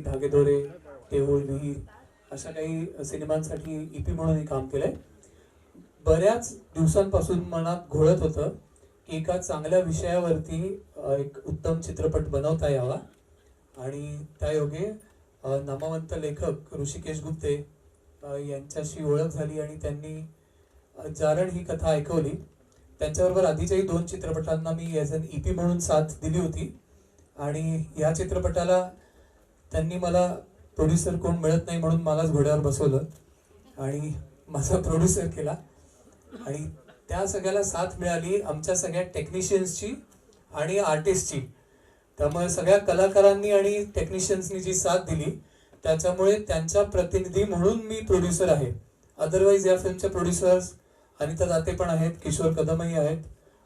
धागेदोरे, देऊळ, विहीर अशा काही सिनेमांसाठी EP म्हणून काम केलंय. बऱ्याच दिवसांपासून मनात घोळत होतं की एका चांगल्या विषयावरती एक उत्तम चित्रपट बनवता यावा आणि त्यायोगे नामवंत लेखक ऋषिकेश गुप्ते यांच्याशी ओळख झाली आणि त्यांनी जारण ही कथा ऐकवली. त्यांच्याबरोबर आधीच्याही 2 चित्रपटांना मी ॲज अन EP म्हणून साथ दिली होती आणि या चित्रपटाला त्यांनी मला प्रोड्युसर कोण मिळत नाही म्हणून मलाच घोड्यावर बसवलं आणि माझा प्रोड्युसर केला आणि त्या सगळ्याला साथ मिळाली आमच्या सगळ्या टेक्निशियन्सची आणि आर्टिस्टची. त्यामुळे सगळ्या कलाकारांनी आणि टेक्निशियन्सनी जी साथ दिली त्याच्यामुळे त्यांच्या प्रतिनिधी म्हणून मी प्रोड्युसर आहे. अदरवाईज या फिल्मचे प्रोड्युसर्स अनिता दाते पण आहेत, किशोर कदमही आहेत,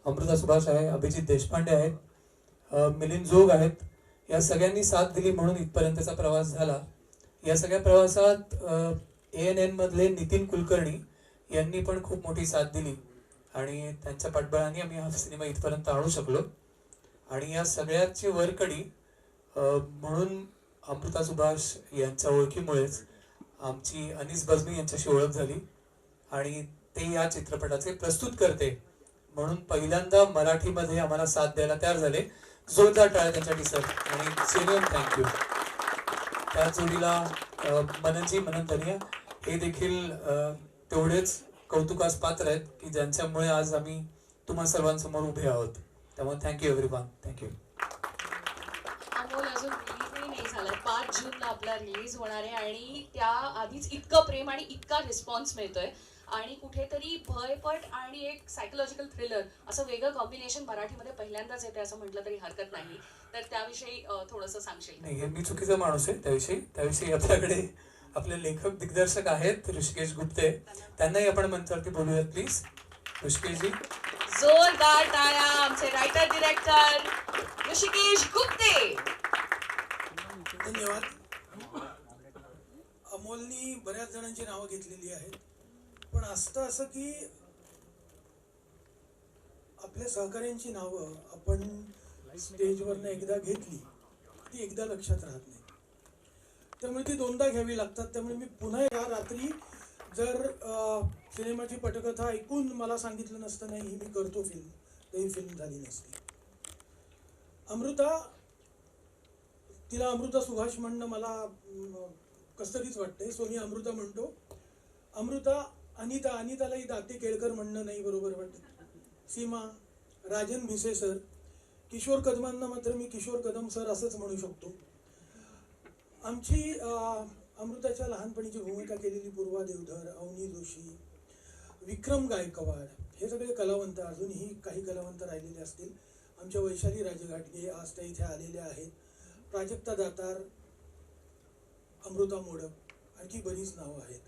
अमृता सुभाष आहे, अभिजित देशपांडे आहेत, मिलिंद जोग आहेत. या सगळ्यांनी साथ दिली म्हणून इथपर्यंतचा प्रवास झाला. या सगळ्या प्रवासात ANN मधले नितीन कुलकर्णी यांनी पण खूप मोठी साथ दिली आणि त्यांच्या पाठबळाने आम्ही हा सिनेमा इथपर्यंत आणू शकलो. आणि या सगळ्याची वरकडी म्हणून अमृता सुभाष यांच्या ओळखीमुळेच आमची अनीस बजमी यांच्याशी ओळख झाली आणि ते या चित्रपटाचे प्रस्तुत करते म्हणून पहिल्यांदा मराठीमध्ये आम्हाला साथ द्यायला तयार झाले. जोरदार टाळ्या त्यांच्यासाठी सर आणि जेन्युइन थँक्यू. त्या जोडीला मनन धनिया हे देखील तेवढेच कौतुकास पात्र आहेत की ज्यांच्यामुळे आज आम्ही तुम्हा सर्वांसमोर उभे आहोत. त्यामुळे थँक्यू एव्हरीवन. थँक्यू. अमोल अजून रिलीजही नाही झालाय. 5 जूनला आपला रिलीज होणार आहे आणि त्या आधीच इतकं प्रेम आणि इतका रिस्पॉन्स मिळतोय आणि कुठेतरी भयपट आणि एक सायकोलॉजिकल थ्रिलर असं वेगळं कॉम्बिनेशन मराठीमध्ये पहिल्यांदाच येते असं म्हटलं तरी हरकत नाही. तर त्याविषयी थोडंसं सांगशील? नाही, मी चुकीचा माणूस आहे त्याविषयी आपल्याकडे आपले लेखक दिग्दर्शक आहेत ऋषिकेश गुप्ते, त्यांनाही आपण मंचावरती बोलूयात प्लीज. ऋषिकेशजी जोरदार टाळ्या आमचे रायटर डिरेक्टर ऋषिकेश गुप्ते. धन्यवाद. अमोलनी बऱ्याच जणांची नावं घेतलेली आहेत पण असतं असं की आपल्या सहकाऱ्यांची नावं आपण स्टेजवरनं एकदा घेतली ती एकदा लक्षात राहत नाही, त्यामुळे ती 2दा घ्यावी लागतात. त्यामुळे मी पुन्हा या रात्री जर सिनेमाची पटकथा ऐकून मला सांगितलं नसतं नाही मी करतो फिल्म तर ही फिल्म झाली नसती. अमृता, तिला अमृता सुभाष म्हणणं मला कसं तरीच वाटतंय. सोनी अमृता म्हणतो. अमृता अनितालाही दाते केळकर म्हणणं नाही बरोबर वाटत. सीमा, राजन भिसे सर, किशोर कदमांना मात्र मी किशोर कदम सर असंच म्हणू शकतो. आमची अमृताच्या लहानपणीची भूमिका केलेली पूर्वा देवधर, अवनी जोशी, विक्रम गायकवाड हे सगळे कलावंत, अजूनही काही कलावंत राहिलेले असतील. आमच्या वैशाली राजघाटगे आज त्या इथे आलेल्या आहेत. प्राजक्ता दातार, अमृता मोडक, आणखी बरीच नावं आहेत.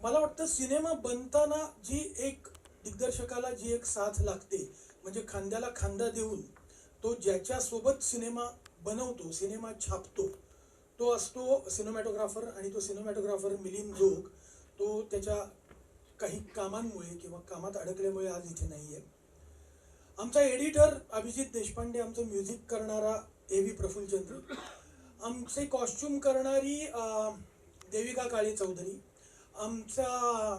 मला वाटतं सिनेमा बनताना जी एक दिग्दर्शकाला जी एक साथ लागते म्हणजे खांद्याला खांदा देऊन तो ज्याच्यासोबत सिनेमा बनवतो, सिनेमा छापतो, तो असतो सिनेमॅटोग्राफर. आणि तो सिनेमॅटोग्राफर मिलिंद जोग तो त्याच्या काही कामांमुळे किंवा कामात अडकल्यामुळे आज इथे नाही आहे. आमचा एडिटर अभिजित देशपांडे, आमचं म्युझिक करणारा AV प्रफुल्लचंद्र, आमचे कॉस्ट्युम करणारी देविका काळे चौधरी, आमचा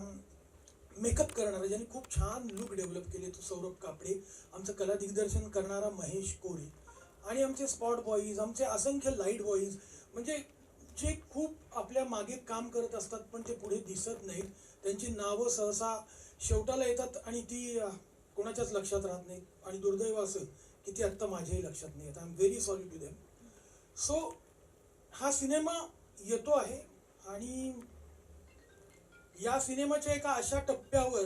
मेकअप करणारा ज्यांनी खूप छान लुक डेव्हलप केले तो सौरभ कापडे, आमचं कला दिग्दर्शन करणारा महेश कोरे आणि आमचे स्पॉट बॉईज, आमचे असंख्य लाईट बॉईज म्हणजे जे खूप आपल्या मागे काम करत असतात पण ते पुढे दिसत नाहीत. त्यांची नावं सहसा शेवटाला येतात आणि ती कोणाच्याच लक्षात राहत नाहीत आणि दुर्दैव असं की ती आत्ता माझ्याही लक्षात नाही येत. I am very sorry to them. So हा सिनेमा येतो आहे आणि या सिनेमाच्या एका अशा टप्प्यावर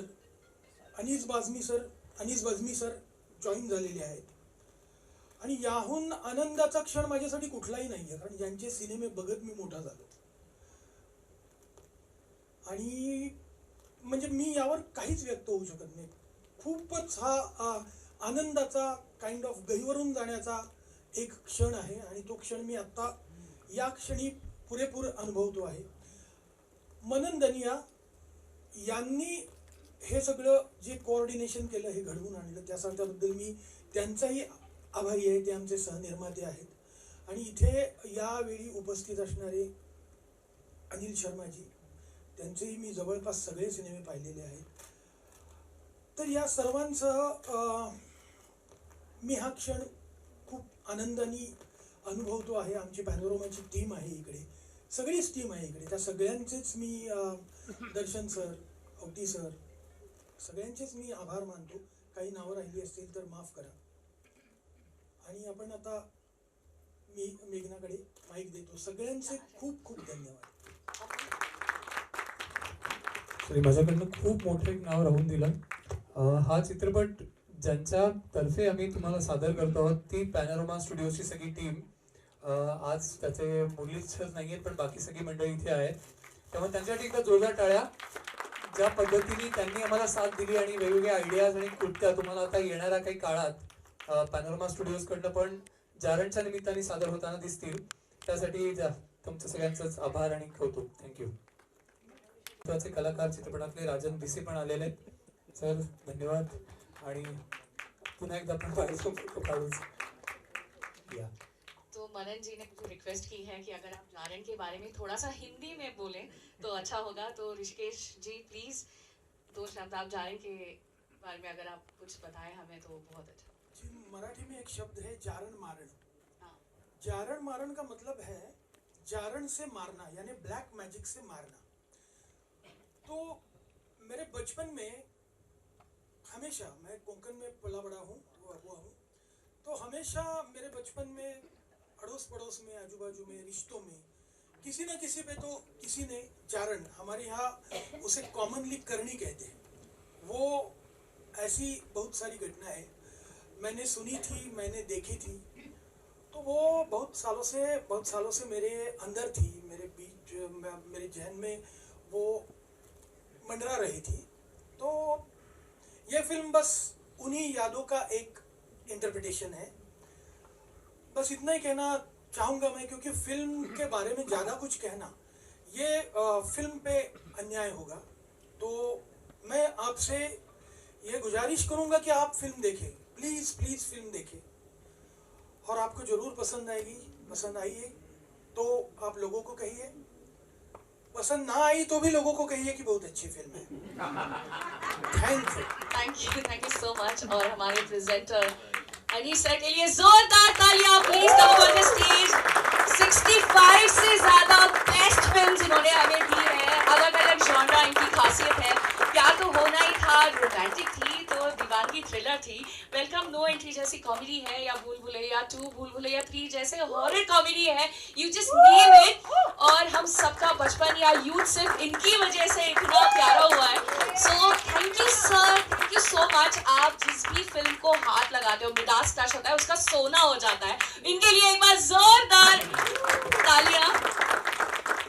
अनीस बजमी सर जॉईन झालेले आहेत आणि याहून आनंदाचा क्षण माझ्यासाठी कुठलाही नाही आहे कारण ज्यांचे सिनेमे बघत मी मोठा झालो आणि म्हणजे मी यावर काहीच व्यक्त होऊ शकत नाही. खूपच हा आनंदाचा काइंड ऑफ गहिवरून जाण्याचा एक क्षण आहे आणि तो क्षण मी आत्ता या क्षणी पुरेपूर अनुभवतो आहे. मनन धनिया यांनी हे सगळं जे कोऑर्डिनेशन केलं हे घडवून आणलं त्याबद्दल मी त्यांचाही आभारी आहे. ते आमचे सहनिर्माते आहेत आणि इथे यावेळी उपस्थित असणारे अनिल शर्माजी, त्यांचेही मी जवळपास सगळे सिनेमे पाहिलेले आहेत. तर या सर्वांसह मी हा क्षण खूप आनंदाने अनुभवतो आहे. आमची पॅनोरमाची टीम आहे इकडे, सगळीच टीम आहे इकडे. त्या सगळ्यांचेच मी दर्शन सर, औटी सर, सगळ्यांचेच मी आभार मानतो. काही नावं राहिली असतील तर माफ करा. आणि आपण आता मी मेघनाकडे माईक देतो. सगळ्यांचे खूप खूप धन्यवाद. तरी माझ्याकडनं खूप मोठं एक नाव राहून दिलं. हा चित्रपट ज्यांच्या तर्फे आम्ही तुम्हाला सादर करतो आहोत ती पॅनोरमा स्टुडिओची सगळी टीम. आज त्याचे मुरलीधर नाही आहेत पण बाकी सगळी मंडळी इथे आहेत, त्यामुळे त्यांच्यासाठी एकदा जोरदार टाळ्या. ज्या पद्धतीने त्यांनी आम्हाला साथ दिली आणि वेगवेगळ्या आयडियाज आणि कृत्या तुम्हाला आता येणाऱ्या काही काळात पॅनोरमा स्टुडिओजकडनं पण जारणच्या निमित्ताने सादर होताना दिसतील, त्यासाठी तुमचं सगळ्यांचंच आभार आणि कौतुक. थँक्यू. महत्त्वाचे कलाकार चित्रपटातले राजन भिसे पण आलेले आहेत. सर धन्यवाद. आणि पुन्हा एकदा आपण या तो मनन जी ने मुझे रिक्वेस्ट की है कि अगर आप जारण के बारे में थोड़ा सा हिंदी में बोलें तो अच्छा होगा. तो ऋषिकेश जी प्लीज 2 शब्द आप जारण के बारे में अगर आप कुछ बताएं हमें तो बहुत अच्छा. जी, मराठी में एक शब्द है जारण मारण. हाँ. जारण मारण का मतलब है जारण से मारना, यानी ब्लैक मैजिक से मारना. तो मेरे बचपन में हमेशा, मैं कोंकण में पला बड़ा हूँ, हुआ हूँ, तो हमेशा मेरे बचपन में अड़ोस पड़ोस में, आजू बाजू में, रिश्तों में किसी न किसी पे तो किसी ने जारण, हमारे यहाँ उसे कॉमनली करनी कहते हैं, वो ऐसी बहुत सारी घटनाएं मैंने सुनी थी, मैंने देखी थी. तो वो बहुत सालों से मेरे अंदर थी, मेरे बीच, मेरे जहन में वो मंडरा रही थी. तो ये फिल्म बस उन्हीं यादों का एक इंटरप्रिटेशन है. बस इतना ही कहना चाहूँगा मैं, क्योंकि फिल्म के बारे में ज़्यादा कुछ कहना ये फिल्म पे अन्याय होगा. तो मैं आपसे ये गुजारिश करूँगा कि आप फिल्म देखें, प्लीज़ प्लीज़ फिल्म देखें, और आपको ज़रूर पसंद आएगी. पसंद आई है तो आप लोगों को कहिए, पसंद ना आई तो भी लोगों को कहिए कि बहुत अच्छी फिल्म है. Thank you so much. और हमारे प्रेजेंटर अनीस सर के लिए जोरदार तालियां please. Come on the stage. 65 से ज्यादा बेस्ट फिल्म्स इन्होंने हमें दी है. अलग अलग जॉनरा इनकी खासियत है. प्यार तो होना ही था, रोमांटिक थी तो दीवानगी थ्रिलर थी. वेलकम नो एंट्री जैसी कॉमेडी है, या भूल भुलैया 2, भूल भुलैया 3 जैसे हॉरर कॉमेडी है. You just name it. और हम सबका बचपन या यूथ सिर्फ इनकी वजह से इतना प्यारा हुआ है. So thank you sir, thank you so much. आप जिस भी फिल्म को हाथ लगाते हो, मिडास टच होता है, उसका सोना हो जाता है. इनके लिए एक बार जोरदार तालियां.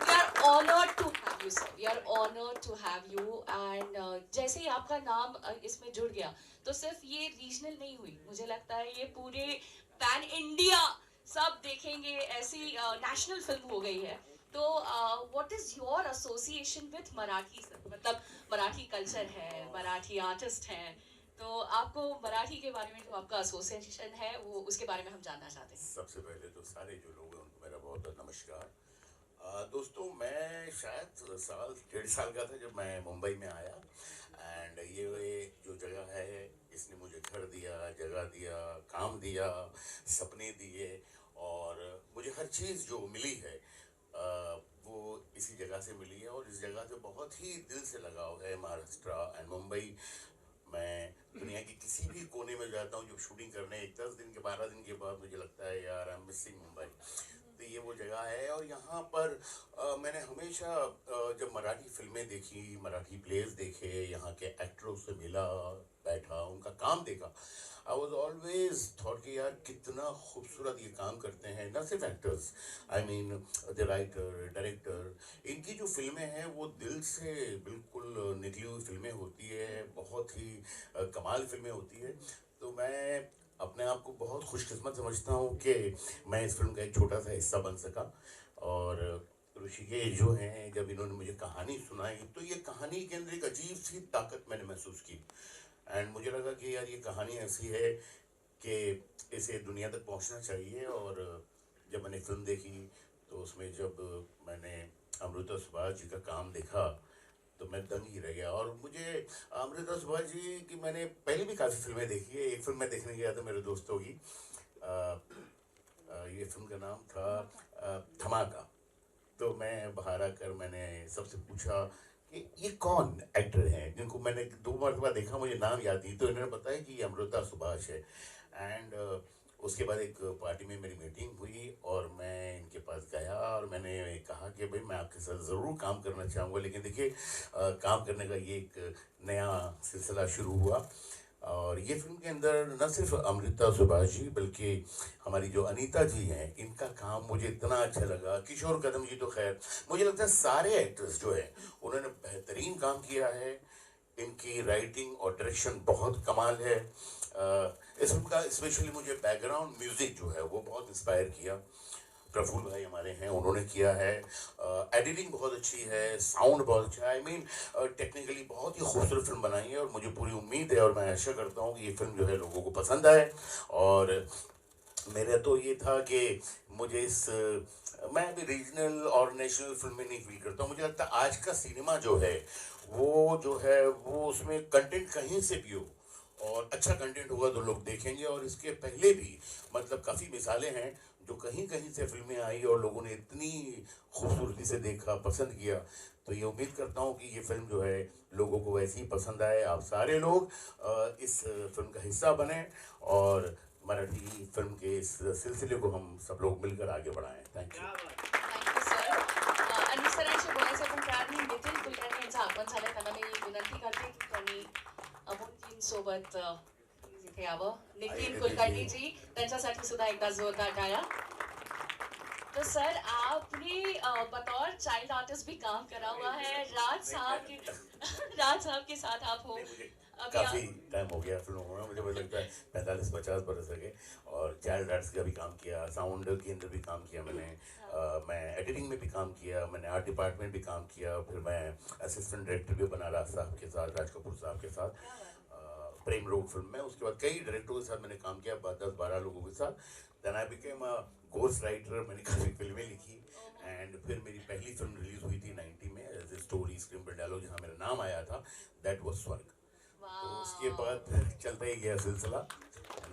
We are honored to have you, sir. We are honored to have you. And जैसे ही आपका नाम इसमें जुड़ गया तो सिर्फ ये रीजनल नहीं हुई, मुझे लगता है ये पूरे पैन इंडिया सब देखेंगे ऐसी नेशनल फिल्म हो गई है. तो what is your association with Marathi sir? मतलब मराठी कल्चर है, मराठी आर्टिस्ट हैं, तो आपको मराठी के बारे में जो आपका एसोसिएशन है वो उसके बारे में हम जानना चाहते हैं. सबसे पहले तो सारे जो लोग हैं उनको मेरा बहुत बहुत नमस्कार. दोस्तों, मैं शायद 1.5 साल का था जब मैं मुंबई में आया. एंड ये जो जगह है इसने मुझे घर दिया, जगह दिया, काम दिया, सपने दिए, और मुझे हर चीज़ जो मिली है वो इसी जगह से मिली है. और इस जगह से बहुत ही दिल से लगाव है. महाराष्ट्र एंड मुंबई, मैं दुनिया के किसी भी कोने में जाता हूँ जब शूटिंग करने, 10 दिन के 12 दिन के बाद मुझे लगता है यार आई एम मिसिंग मुंबई. तो ये वो जगह है. और यहाँ पर मैंने हमेशा जब मराठी फिल्में देखी, मराठी प्लेस देखे, यहाँ के एक्टरों से मिला, बैठा, उनका काम देखा, आई वॉज ऑलवेज थॉट कि यार कितना खूबसूरत ये काम करते हैं. न सिर्फ actors, I mean the writer, director, इनकी जो फिल्में हैं वो दिल से बिल्कुल निकली हुई फिल्में होती है. बहुत ही कमाल फिल्में होती है. तो मैं अपने आप को बहुत खुशकिस्मत समझता हूँ कि मैं इस फिल्म का एक छोटा सा हिस्सा बन सका. और ऋषिकेश जो हैं, जब इन्होंने मुझे कहानी सुनाई तो ये कहानी के अंदर एक अजीब सी ताकत मैंने महसूस की. एंड मुझे लगा कि यार ये कहानी ऐसी है कि इसे दुनिया तक पहुंचना चाहिए. और जब मैंने फिल्म देखी तो उसमें जब मैंने अमृता सुभाष जी का काम देखा तो मैं दंग ही रह गया। और मुझे अमृता सुभाष जी की मैंने पहले भी काफ़ी फिल्में देखी है। एक फिल्म मैं देखने गया था मेरे दोस्तों की, ये फिल्म का नाम था धमाका। तो मैं बाहर आकर मैंने सबसे पूछा कि ये कौन एक्टर हैं जिनको मैंने 2 मरतबा देखा, मुझे नाम याद नहीं। तो इन्होंने बताया कि ये अमृता सुभाष है। एंड उसके बाद एक पार्टी में मेरी मीटिंग हुई और मैं इनके पास गया और मैंने कहा कि भाई मैं आपके साथ ज़रूर काम करना चाहूँगा, लेकिन देखिए काम करने का ये एक नया सिलसिला शुरू हुआ। और ये फिल्म के अंदर न सिर्फ अमृता सुभाष जी बल्कि हमारी जो अनीता जी हैं, इनका काम मुझे इतना अच्छा लगा। किशोर कदम जी तो खैर, मुझे लगता है सारे एक्टर्स जो हैं उन्होंने बेहतरीन काम किया है। इनकी राइटिंग और डायरेक्शन बहुत कमाल है। इस फिल्म का स्पेशली मुझे बैकग्राउंड म्यूजिक जो है वो बहुत इंस्पायर किया। प्रफुल्ल भाई हमारे हैं, उन्होंने किया है। एडिटिंग बहुत अच्छी है, साउंड बहुत अच्छा है। आई मीन टेक्निकली बहुत ही खूबसूरत फिल्म बनाई है और मुझे पूरी उम्मीद है और मैं आशा करता हूँ कि ये फिल्म जो है लोगों को पसंद आए। और मेरा तो ये था कि मुझे मैं अभी रीजनल और नेशनल फिल्में नहीं फील करता हूँ। मुझे लगता है आज का सिनेमा जो है वो उसमें कंटेंट कहीं से भी हो और अच्छा कंटेंट होगा तो लोग देखेंगे। और इसके पहले भी मतलब काफ़ी मिसालें हैं जो कहीं कहीं से फिल्में आई और लोगों ने इतनी खूबसूरती से देखा, पसंद किया। तो ये उम्मीद करता हूँ कि ये फिल्म जो है लोगों को वैसे ही पसंद आए। आप सारे लोग इस फिल्म का हिस्सा बने और मराठी फिल्म के इस सिलसिले को हम सब लोग मिलकर आगे बढ़ाएं। Thank you. Thank you sir. आणि सरांशी बोलायचं पण त्याआधी नितीन कुलकर्णी यांचं आगमन झालंय. त्यांना मी विनंती करते की त्यांनी अमोलजींसोबत इथे यावं. नितीन कुलकर्णी जी, त्यांच्यासाठी सुद्धा एकदा जोरदार टाळ्या. तो सर आपने बतौर चाइल्ड आर्टिस्ट भी काम करा हुआ है. राज साहब के साथ आप हो. काफ़ी टाइम हो गया फिल्मों में, मुझे लगता है 45-50 बरस हो गए। और चाइल्ड आर्ट्स का भी काम किया, साउंड के अंदर भी काम किया मैंने। मैं एडिटिंग में भी काम किया, मैंने आर्ट डिपार्टमेंट भी काम किया। फिर मैं असिस्टेंट डायरेक्टर भी बना राज साहब के साथ, राज कपूर साहब के साथ प्रेम रोग फिल्म में। उसके बाद कई डायरेक्टरों के साथ मैंने काम किया, 10-12 लोगों के साथ। Then I became a ghost writer, मैंने काफ़ी फिल्में लिखी। एंड फिर मेरी पहली फिल्म रिलीज हुई थी 90 में एज ए स्टोरी स्क्रीन पर डायलॉग, जहाँ मेरा नाम आया था, दैट वाज स्वर्ग। तो उसके बाद चलता ही गया सिलसिला,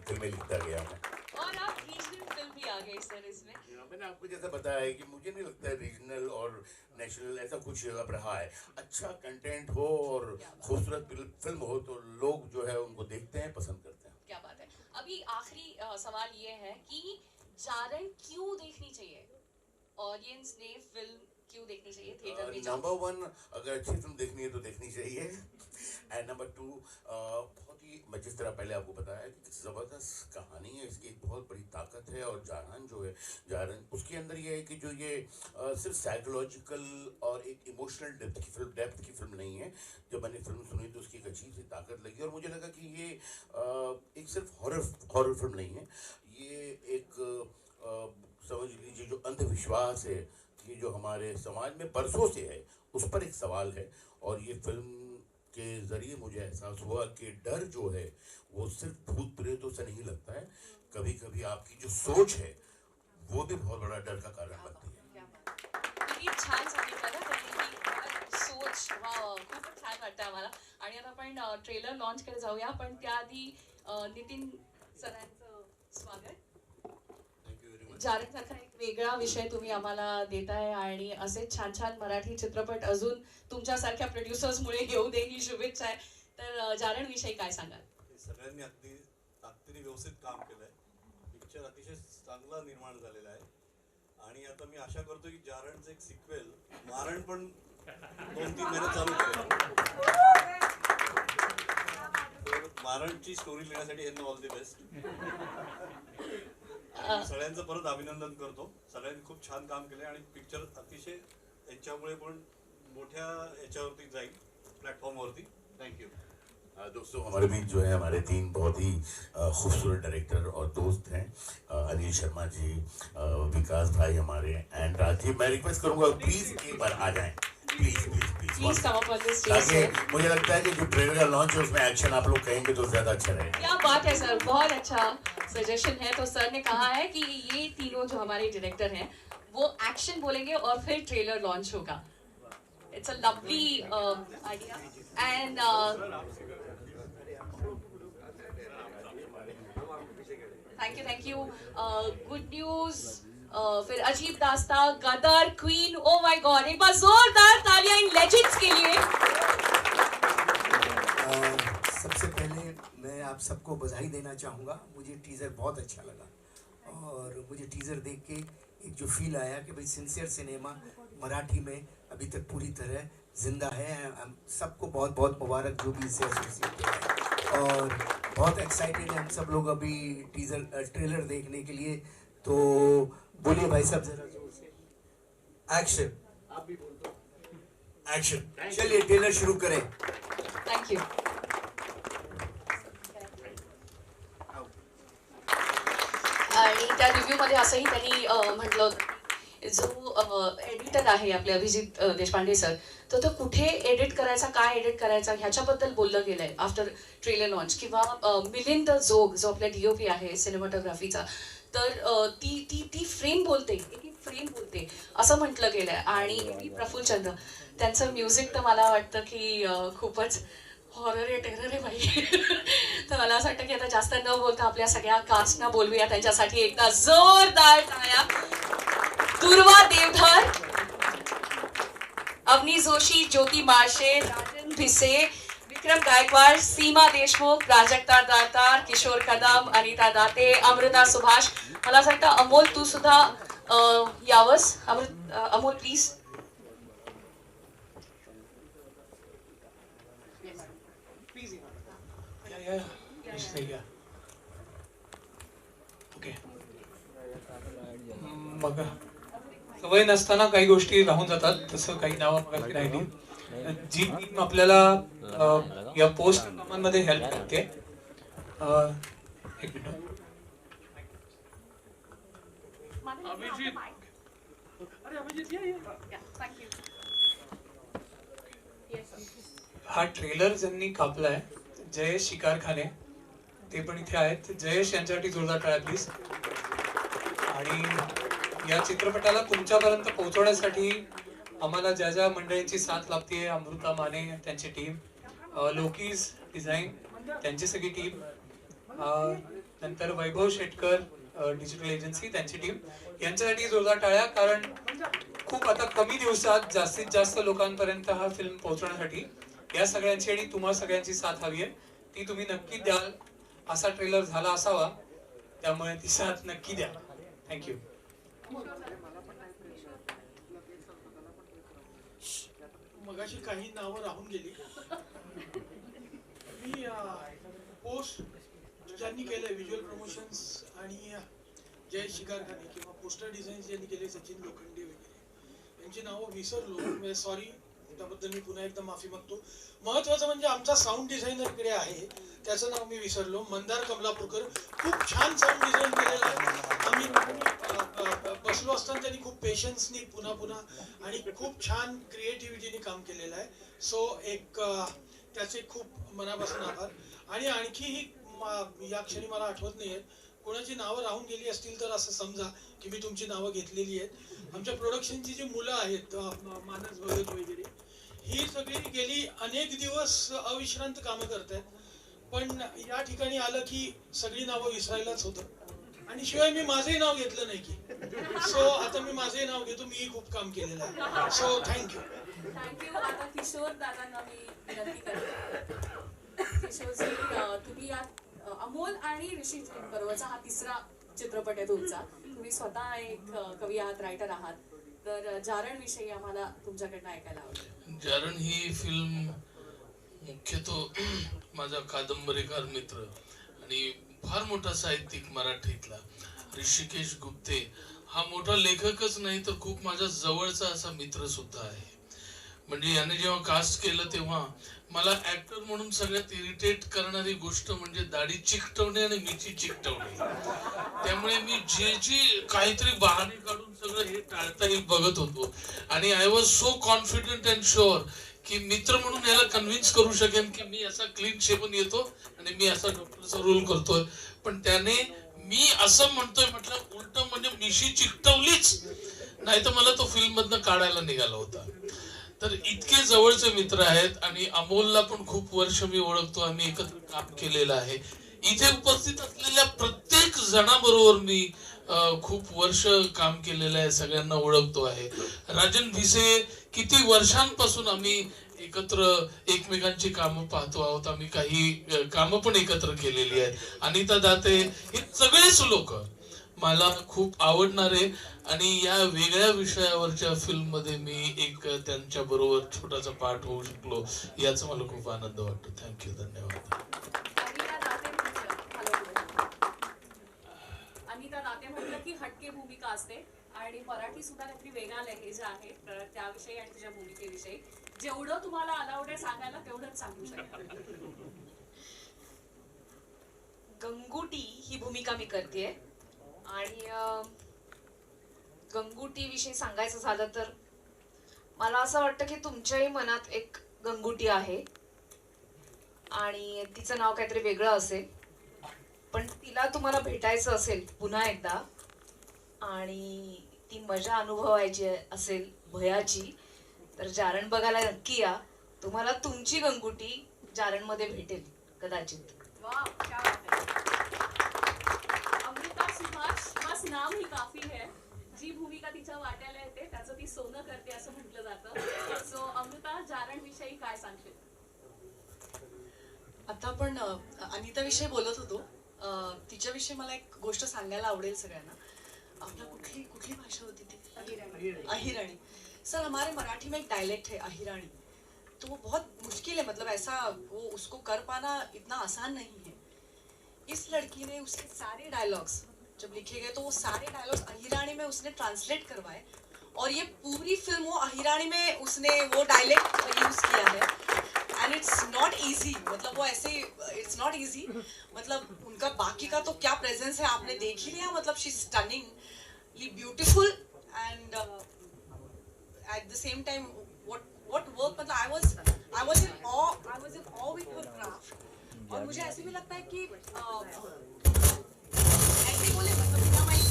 फिल्में लिखता गया मैं। और आप रीजनल फिल्म भी आ गए सर इसमें. मैंने आपको जैसा बताया है कि मुझे नहीं लगता है रीजनल और नेशनल ऐसा कुछ अब रहा है। अच्छा कंटेंट हो और खूबसूरत फिल्म हो तो लोग जो है उनको देखते हैं, पसंद करते हैं। क्या बात है. अभी आखिरी सवाल ये है कि जारण क्यों देखनी चाहिए, ऑडियंस ने फिल्म क्यों देखनी चाहिए थिएटर में? नंबर 1, अगर अच्छी फिल्म देखनी है तो देखनी चाहिए। एंड नंबर 2, बहुत ही मैं जिस तरह पहले आपको बताया कि ज़बरदस्त कहानी है, इसकी एक बहुत बड़ी ताकत है। और जारण जो है, जारण उसके अंदर ये है कि जो ये सिर्फ साइकोलॉजिकल और एक इमोशनल डेप्थ की फिल्म नहीं है। जब मैंने फिल्म सुनी तो उसकी एक अजीब सी ताकत लगी और मुझे लगा कि ये एक सिर्फ हॉरर फिल्म नहीं है, ये एक समझ लीजिए जो अंधविश्वास है, ये जो हमारे समाज में बरसों से है, उस पर एक सवाल है। और ये फिल्म के ज़रिए मुझे एहसास हुआ कि डर जो है वो सिर्फ भूत प्रेतों से नहीं लगता है, कभी कभी आपकी जो सोच है वो भी बहुत बड़ा डर का कारण बनती है। किती छान सांगितलं ना त्यांनी की सोच. वा, खूपच छान वाटतं आम्हाला. आणि आता आपण ट्रेलर लॉन्चकडे जाऊया, पण त्याआधी नितीन सरांचं स्वागत. जारणसारखा एक वेगळा विषय तुम्ही आम्हाला देताय आणि असे छान छान मराठी चित्रपट अजून तुमच्यासारख्या प्रोड्युसर्समुळे येऊ दे ही शुभेच्छा आहे. तर जारण विषयी काय सांगाल? सगळ्यांनी अगदी ताकदीने व्यवस्थित काम केलंय. पिक्चर अतिशय चांगला निर्माण झालेला आहे आणि आता मी आशा करतो की जारणचं एक सिक्वेल मारण पण 2-3 महिने चालू करेल. तर मारणची स्टोरी लिहिण्यासाठी यांना ऑल द बेस्ट. सगळ्यांचं परत अभिनंदन करतो. सगळ्यांनी खूप छान काम केलंय आणि पिक्चर अतिशय याच्यामुळे पण मोठ्या याच्यावरती जाईल, प्लॅटफॉर्मवरती. थँक्यू. दोस्तों, हमारे बीच जो है हमारे 3 बहुत ही खूबसूरत डायरेक्टर और दोस्त हैं, अनिल शर्मा जी, विकास भाई हमारे, एंड राजीव. मैं रिक्वेस्ट करूंगा प्लीज एक बार आ जाएं, please please please come up on this stage. ताकि मुझे लगता है कि जो ट्रेलर का लॉन्च है उसमें एक्शन आप लोग कहेंगे तो ज्यादा अच्छा रहेगा. क्या बात है सर, बहुत अच्छा. सजेशन है, तो सर ने कहा है कि ये तीनों जो हमारे डायरेक्टर हैं वो एक्शन बोलेंगे और फिर ट्रेलर लॉन्च होगा. It's a lovely idea and thank you. Good news. फिर अजीब दास्ता, गदर, क्वीन. ओ माय गॉड, एक बार जोरदार तालियां इन लेजेंड्स के लिए. सबसे पहले मैं आप सबको बधाई देना चाहूँगा. मुझे टीज़र बहुत अच्छा लगा और मुझे टीज़र देख के एक जो फील आया कि भाई सिंसियर सिनेमा मराठी में अभी तक पूरी तरह जिंदा है. हम सबको बहुत बहुत मुबारक जो भी इससे एसोसिएटेड है और बहुत एक्साइटेड है हम सब लोग अभी ट्रेलर देखने के लिए. तो बोलिए भाई साहब जरा जोर से. एक्शन. आप भी बोल दो. एक्शन. चलिए ट्रेलर शुरू करें. Thank you. आणि त्या रिव्ह्यूमध्ये असंही त्यांनी म्हटलं जो एडिटर आहे आपले अभिजित देशपांडे सर, तर तो कुठे एडिट करायचा, काय एडिट करायचा ह्याच्याबद्दल बोललं गेलंय आफ्टर ट्रेलर लॉन्च. किंवा मिलिंद जोग जो आपला DOP आहे सिनेमॅटोग्राफीचा, तर ती फ्रेम बोलते, एक फ्रेम बोलते असं म्हटलं गेलंय. आणि प्रफुल्ल चंद्र त्यांचं म्युझिक तर मला वाटतं की खूपच हॉरर आहे, टेरर आहे बाई. तर मला असं वाटतं की आता जास्त न बोलता आपल्या सगळ्या कास्टना बोलूया त्यांच्यासाठी एकदा जोरदार टाळ्या. दुर्वा देवधर, अवनी जोशी, ज्योती माळशे, राजन भिसे, विक्रम गायकवाड, सीमा देशमुख, प्राजक्ता दातार, किशोर कदम, अनिता दाते, अमृता सुभाष. मला असं वाटतं अमोल तू सुद्धा यावंस. अमोल प्लीज. ओके. मग सवय नसताना काही गोष्टी राहून जातात, तसं काही नावं मगाशी राहिली. जी टीम आपल्याला या पोस्ट कामांमध्ये हेल्प करते. एक मिनिट. हा ट्रेलर ज्यांनी कापलाय जयेश शिकारखाने, ते पण इथे आहेत. जयेश यांच्यासाठी जोरदार टाळ्या प्लीज. आणि या चित्रपटाला तुमच्यापर्यंत पोहोचवण्यासाठी आम्हाला ज्या ज्या मंडळींची साथ लागते, अमृता माने त्यांची टीम, लोकीज डिझाईन त्यांची सगळी टीम, नंतर वैभव शेटकर डिजिटल एजन्सी त्यांची टीम, यांच्यासाठी जोरदार टाळ्या. कारण खूप आता कमी दिवसात जास्तीत जास्त लोकांपर्यंत हा फिल्म पोहोचवण्यासाठी या सगळ्यांची आणि तुम्हा सगळ्यांची साथ हवी आहे. ती तुम्ही नक्की द्याल. असा ट्रेलर झाला असावा, त्यामुळे ती साथ नक्की द्या. थँक्यू. मगाशी काही नावं राहून गेली. मी पोस्ट ज्यांनी केलंय व्हिज्युअल प्रमोशन्स आणि जय शिकारखाने किंवा पोस्टर डिझाईन्स ज्यांनी केले सचिन लोखंडे वगैरे, यांची नावं विसरलो, सॉरी. त्याबद्दल मी पुन्हा एकदा माफी मागतो. महत्वाचं म्हणजे आमचा साऊंड डिझायनर इकडे आहे, त्याचं नाव मी विसरलो, मंदार कमलापूरकर. खूप छान साऊंड डिझाईन केलेलं आहे. आम्ही बसलो असताना त्यांनी खूप पेशन्सनी पुन्हा आणि खूप छान क्रिएटिव्हिटीने काम केलेलं आहे. सो एक त्याचे खूप मनापासून आभार. आणि आणखीही या क्षणी मला आठवत नाही आहेत, कोणाची नावं राहून गेली असतील तर असं समजा की मी तुमची नावं घेतलेली आहेत. आमच्या प्रोडक्शनची जी मुलं आहेत, मानस भगत वगैरे, ही सगळी गेली अनेक दिवस अविश्रांत कामं करतात. पण या ठिकाणी आलं की सगळी नावं विसरायलाच होतं. आणि शिवाय मी माझंही नाव घेतलं नाही की. सो आता मी माझंही नाव घेतो. मीही खूप काम केलेलं आहे. So thank you. आता किशोर दादांना मी विनंती करते. किशोरजी, तुम्ही अमोल आणि ऋषी बरोबरचा हा तिसरा चित्रपट आहे तुमचा. तुम्ही स्वतः एक कवी आहात, रायटर आहात, तर जारण विषयी आम्हाला तुमच्याकडनं ऐकायला आवडेल. जारण ही फिल्म मुख्यतः माझा कादंबरीकार मित्र आणि फार मोठा साहित्यिक मराठीतला ऋषिकेश गुप्ते हा मोठा लेखकच नाही तर खूप माझा जवळचा असा मित्र सुद्धा आहे. म्हणजे याने जेव्हा कास्ट केलं तेव्हा मला ऍक्टर म्हणून सगळ्यात इरिटेट करणारी गोष्ट म्हणजे दाढी चिकटवणे आणि मिची चिकटवणे. त्यामुळे मी जे काहीतरी बहाणे काढून सगळं हे टाळता येईल बघत होतो. आणि I was so confident and sure की मित्र म्हणून याला कन्व्हिन्स करू शकेन की मी असा क्लीन शेपन येतो आणि मी असा डॉक्टरचा रोल करतोय. पण त्याने मी असं म्हणतोय म्हटलं उलट म्हणजे मिशी चिकटवलीच नाही तर मला तो फिल्म मधनं काढायला निघाला होता. तर इतके जवळचे मित्र आहेत आणि अमोलला पण खूप वर्ष मी ओळखतो, आम्ही एकत्र काम केलेलं आहे. इथे उपस्थित असलेल्या प्रत्येक जणाबरोबर मी खूप वर्ष काम केलेलं आहे, सगळ्यांना ओळखतो आहे. राजन भिसे किती वर्षांपासून आम्ही एकत्र एकमेकांची कामं पाहतो आहोत, आम्ही काही कामं पण एकत्र केलेली आहेत. अनिता दाते हे सगळेच लोक मला खूप आवडणारे आणि या वेगळ्या विषयावरच्या फिल्म मध्ये मी एक त्यांच्या बरोबर छोटासा पार्ट होऊ शकलो याचा मला खूप आनंद वाटतो. थँक्यू, धन्यवाद. अनिता दाते म्हटलं की हटके भूमिका असते आणि मराठी सुद्धा काहीतरी वेगळा लहेजा आहे. तर त्याविषयी आणि तुझ्या भूमिकेविषयी जेवढं तुम्हाला अलाउड आहे सांगायला तेवढंच सांगू शकता. गंगुटी ही भूमिका मी करतेय आणि गंगुटी विषयी सांगायचं झालं तर मला असं वाटतं की तुमच्याही मनात एक गंगुटी आहे आणि तिचं नाव काहीतरी वेगळं असेल, पण तिला तुम्हाला भेटायचं असेल पुन्हा एकदा आणि ती मजा अनुभवायची असेल भयाची, तर जारण बघायला नक्की या. तुम्हाला तुमची गंगुटी जारणमध्ये भेटेल कदाचित. अमृता सुभाष, बस नाम ही काफी है. जी भूमिका तिच्या वाट्याला येते त्याचं ती सोनं करते असं म्हटलं जातं. सो अमृता, जारण विषयी काय सांगशील? आता आपण अनिता विषयी बोलत होतो, तिच्याविषयी मला एक गोष्ट सांगायला आवडेल सगळ्यांना. आपला कुठली कुठली भाषा होती ती? अहिराणी. सर, हमारे मराठी में एक डायलेक्ट है अहिराणी, तो वो बहुत मुश्किल है, मतलब ऐसा वो उसको कर पाना इतना आसान नहीं है. इस लड़की ने उसके सारे डायलॉग्स जब लिखे गए तो वो सारे डायलॉग्स अहिराणी में उसने ट्रांसलेट करवाए और ये पूरी फिल्म वो अहिराणी में उसने वो डायलेक्ट यूज किया है एंड इट्स नॉट इजी. मतलब वो ऐसे इट्स नॉट इजी, मतलब उनका बाकी का तो क्या प्रेजेंस है आपने देख ही लिया. मतलब she is stunningly beautiful and at the same time what work, मतलब I was in awe with her craft. और मुझे ऐसे भी लगता है कि ऐसे बोले मतलब बिना माइक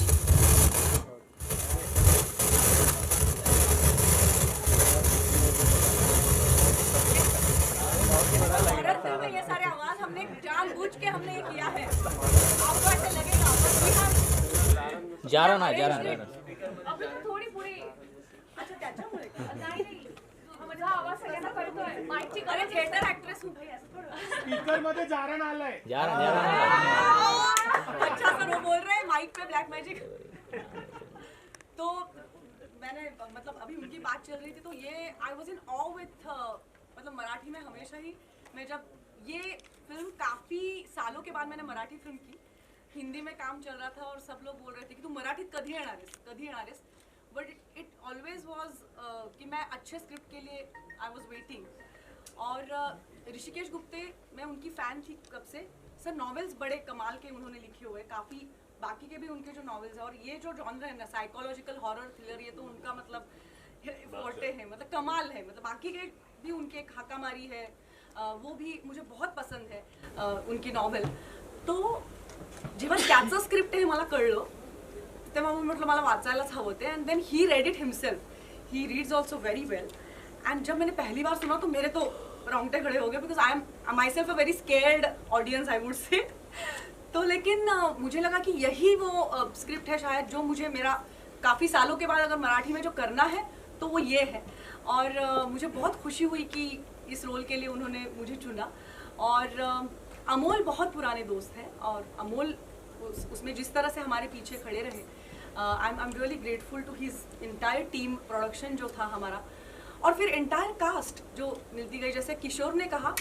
में ये सारे आवाज हमने जानबूझ के हमने ये किया है. आपको ऐसे लगेगा जारा ना अब थोडी पुढे. अच्छा, त्याच्यामुळे नाही माझा आवाज सगळ्यांना कळतोय. माईकची गरज. थिएटर ऍक्ट्रेस हूं भाई, असं थोडं. स्पीकर मध्ये जारण आलंय. अच्छा सर, वो बोल रहे हैं माइक पे ब्लैक मैजिक. तो मैंने मतलब अभी उनकी बात चल रही थी तो ये I was in of with मतलब मराठी में हमेशा ही मैं जब ये फिल्म काफ़ी सालों के बाद मैंने मराठी फिल्म की, हिंदी में काम चल रहा था और सब लोग बोल रहे थे कि तू मराठीत कधी येणार आहेस. बट इट ऑलवेज वॉज कि मैं अच्छे स्क्रिप्ट के लिए आई वॉज वेटिंग. और ऋषिकेश गुप्ते, मैं उनकी फ़ैन थी कब से. सर, नॉवेल्स बड़े कमाल के उन्होंने लिखे हुए, काफ़ी बाकी के भी उनके जो नॉवेल्स हैं और ये जो जॉनर है ना साइकोलॉजिकल हॉरर थ्रिलर, ये तो उनका मतलब फोर्टे है, मतलब कमाल है. मतलब बाकी के भी उनके हाकामारी है, वो भी मुझे बहुत पसंद है उनकी नॉवेल. तो जेव्हा त्याचं स्क्रिप्ट हे मला कळलं तेव्हा मी म्हटलं मला वाचायलाच हवं ते. And then he read it himself, he reads also very well. And जब मैंने पहली बार सुना तो मेरे तो रोंगटे खड़े हो गए, because I am my self a very scared audience I would say. तो लेकिन मुझे लगा कि यही वो स्क्रिप्ट है शायद जो मुझे मेरा काफ़ी सालों के बाद अगर मराठी में जो करना है तो वो ये है. और मुझे बहुत खुशी हुई कि इस रोल के लिए उन्होंने मुझे चुना. और अमोल बहुत पुराने दोस्त हैं और अमोल उसमें जिस तरह से हमारे पीछे खड़े रहे, I am really grateful to his entire team. Production जो था हमारा और फिर इंटायर कास्ट जो मिलती गई. जैसे किशोर ने कहा,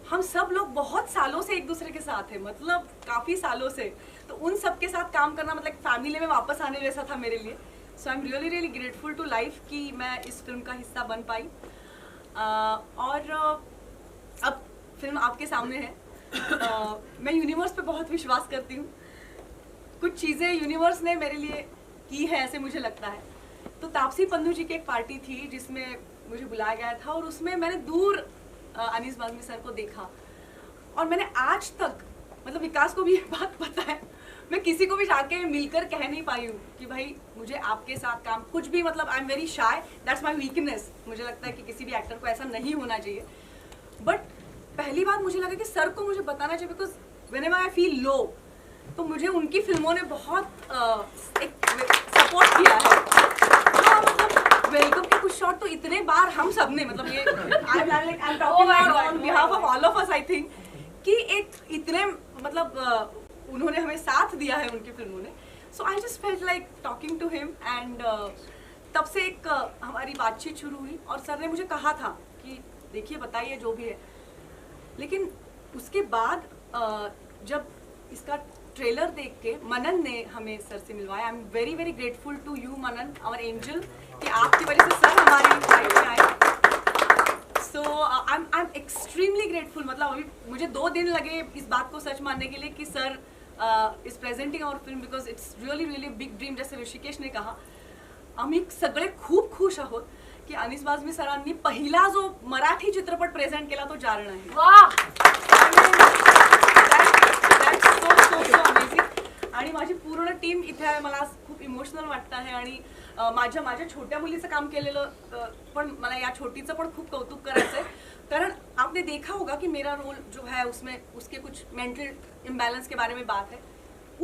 हम सब लोग बहुत सालों से एक दूसरे के साथ हैं, मतलब काफ़ी सालों से. तो उन सब के साथ काम करना मतलब फैमिली में वापस आने जैसा था मेरे लिए. So I am really really grateful to life कि मैं इस फिल्म का हिस्सा बन पाई. और अब फिल्म आपके सामने है. मैं यूनिवर्स पे बहुत विश्वास करती हूँ. कुछ चीज़ें यूनिवर्स ने मेरे लिए की है ऐसे मुझे लगता है. तो तापसी पन्नू जी की एक पार्टी थी जिसमें मुझे बुलाया गया था और उसमें मैंने दूर अनीस बाज़मी सर को देखा और मैंने आज तक, मतलब विकास को भी ये बात पता है, मैं किसी को भी जाके मिलकर कह नहीं पाई हूँ कि भाई मुझे आपके साथ काम कुछ भी, मतलब आई am very shy, that's my weakness. मुझे लगता है कि किसी भी एक्टर को ऐसा नहीं होना चाहिए। बट पहली बार मुझे लगा कि सर को मुझे बताना चाहिए, because whenever I feel low तो मुझे उनकी फिल्मों ने बहुत एक सपोर्ट किया है। हाँ, मतलब वेलकम के कुछ शॉट तो इतने बार हम सब ने, मतलब ये I am talking on behalf of all of us, I think कि एक इतने मतलब उन्होंने हमें साथ दिया है उनकी फिल्मों ने। So I just felt like talking to him and तब से एक हमारी बातचीत शुरू हुई और सर ने मुझे कहा था कि देखिए बताइए जो भी है। लेकिन उसके बाद जब इसका ट्रेलर देख के मनन ने हमें सर से मिलवाया। I am very very grateful to you Manan, our angel, कि आपकी वजह से सर हमारी लाइफ में आए। So I am extremely grateful. मतलब अभी मुझे 2 दिन लगे इस बात को सच मानने के लिए कि sir is presenting our film, because it's really really big dream. जैसे ऋषिकेश ने कहा, आम्ही सगळे खूप खुश आहोत की अनीस बाझमी सरांनी पहिला जो मराठी चित्रपट प्रेझेंट केला तो जारण आहे। आणि माझी पूर्ण टीम इथे आहे, मला खूप इमोशनल वाटतं आहे। आणि माझ्या छोट्या मुलीचं काम केलेलं पण मला या छोटीचं पण खूप कौतुक करायचं आहे, कारण आपने देखा होगा कि मेरा रोल जो है उसमें उसके कुछ मेंटल इम्बैलेंस के बारे में बात है।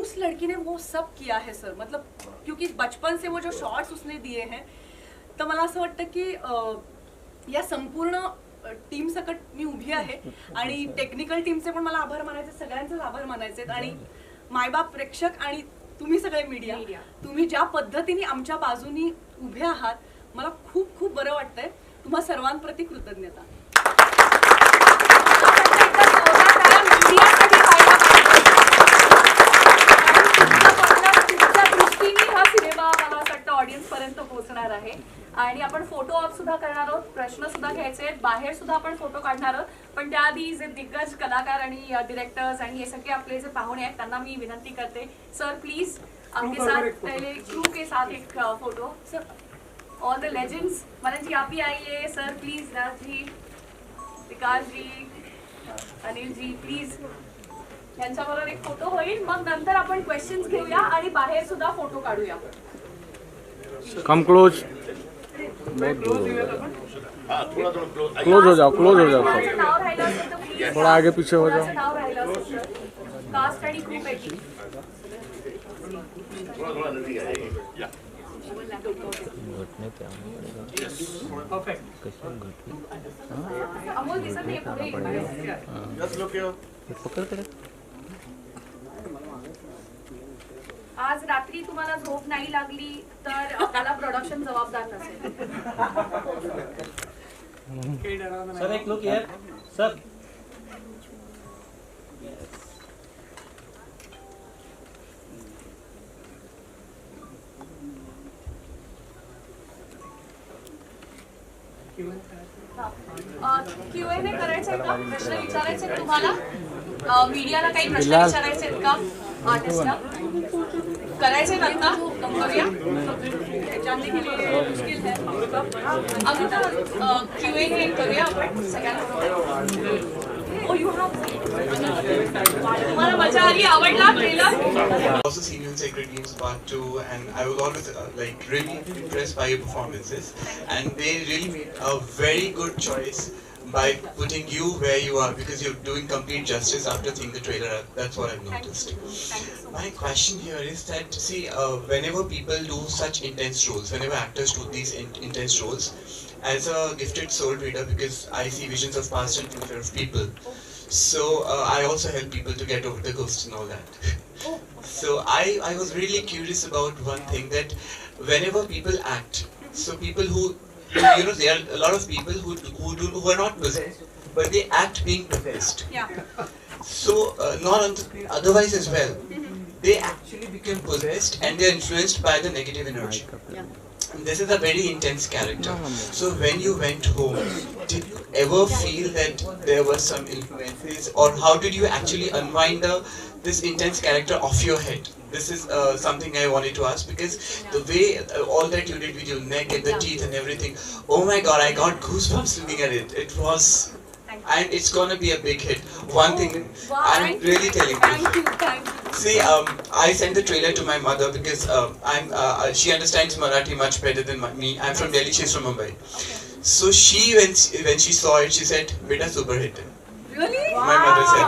उस लड़की ने वो सब किया है सर, मतलब क्योंकि बचपन से वो जो शॉर्ट्स उसने दिए हैं, तर मला असं वाटतं की या संपूर्ण टीम सकट मी उभी आहे। आणि टेक्निकल टीमचे पण मला आभार मानायचे, सगळ्यांचेच आभार मानायचे। आणि मायबाप प्रेक्षक आणि तुम्ही सगळे मीडिया, तुम्ही ज्या पद्धतीने आमच्या बाजूनी उभे आहात, मला खूप खूप बरं वाटतंय। तुम्हा सर्वांप्रती कृतज्ञता। हा सिनेमा मला असं वाटतं ऑडियन्स पर्यंत पोहोचणार आहे। आणि आपण फोटो ऑफ सुद्धा करणार आहोत, प्रश्न सुद्धा घ्यायचे आहेत, बाहेर सुद्धा आपण फोटो काढणार आहोत। पण त्याआधी जे दिग्गज कलाकार आणि डिरेक्टर्स आणि हे सगळे आपले जे पाहुणे आहेत त्यांना मी विनंती करते, सर प्लीज आपके साथ पहले क्रू के साथ एक photo. Sir all the legends, Manan ji आप ही आइए sir please. Raj ji, Vikas ji, Anil ji please यांच्याबरोबर एक फोटो होईल, मग नंतर आपण क्वेश्चन्स घेऊया आणि बाहेर सुद्धा फोटो काढूया। कम क्लोज, क्लोज हो जाओ, क्लोज हो जाओ, माझं नाव राहिलं असेल तर प्लीज थोड़ा आगे पीछे हो जाओ। माझं नाव राहिलं असेल तर कास्ट आणि क्रू पैकी अमोल दिसत नाही पुढे। आज रात्री तुम्हाला झोप नाही लागली तर त्याला प्रोडक्शन जबाबदार नसेल। सर एक लुक यार सर। क्यूए ने करायचंय का, प्रश्न विचारायचे आहेत तुम्हाला, मीडियाला काही प्रश्न विचारायचे आहेत का, आर्टिस्टला करायचे आहेत आता करूया। जानने के लिए मुश्किल है अमृता, क्यूए ने करूया आपण सगळ्यांना। ओ यू हैव, तुम्हाला मजा आली, आवडला trailer? Also seen you in Sacred Games Part 2 and I was always like really impressed by your performances, and they really made a very good choice by putting you where you are, because you're doing complete justice after seeing the trailer. That's what I've noticed. My question here is that, see, whenever people do such intense roles, whenever actors do these intense roles, as a gifted soul reader, because I see visions of past and future of people, so I also help people to get over the ghosts and all that. So I was really curious about one thing, that whenever people act, so people who, you know, there are a lot of people who are not possessed, but they act being possessed. Yeah. So not on the screen, otherwise as well, they actually become possessed and they are influenced by the negative energy. Yeah. This is a very intense character. So when you went home, did you ever feel that there were some influences, or how did you actually unwind this intense character off your head? This is something I wanted to ask, because the way all that you did with your neck and the teeth and everything, oh my god, I got goosebumps looking at it. It was, and it's gonna be a big hit. One thing I'm really telling you. Thank you. See, I sent the trailer to my mother because she understands Marathi much better than me. I'm from Delhi, she's from Mumbai. So when she saw it, she said, "Beta, super hit." Really? My mother said.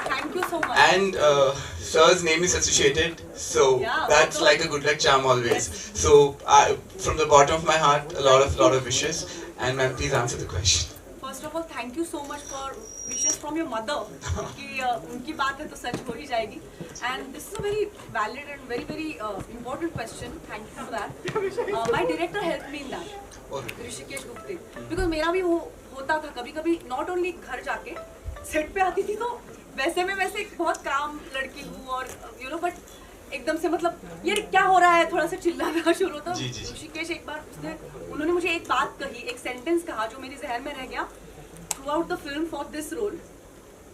Thank you so much. And sir's name is associated, so Yeah, that's like a good luck charm always. So from the bottom of my heart, a lot of wishes. And ma'am, please answer the question. First of all, thank you so much for wishes from your mother. कि उनकी बात है तो सच हो ही जाएगी. And this is a very valid and very important question. Thank you for that. My director helped me in that. Rishikesh Gupte. Because मेरा भी वो होता था कभी-कभी not only घर जाके सेट पे आती थी तो वैसे में वैसे बहुत काम लड़की हूँ और but एकदम से मतलब ये क्या हो रहा है थोड़ा सा चिल्लाना शुरू होता. ऋषिकेश एक बार उन्होंने मुझे एक बात कही, एक सेंटेंस कहा जो मेरे जहन में रह गया throughout the film for this role.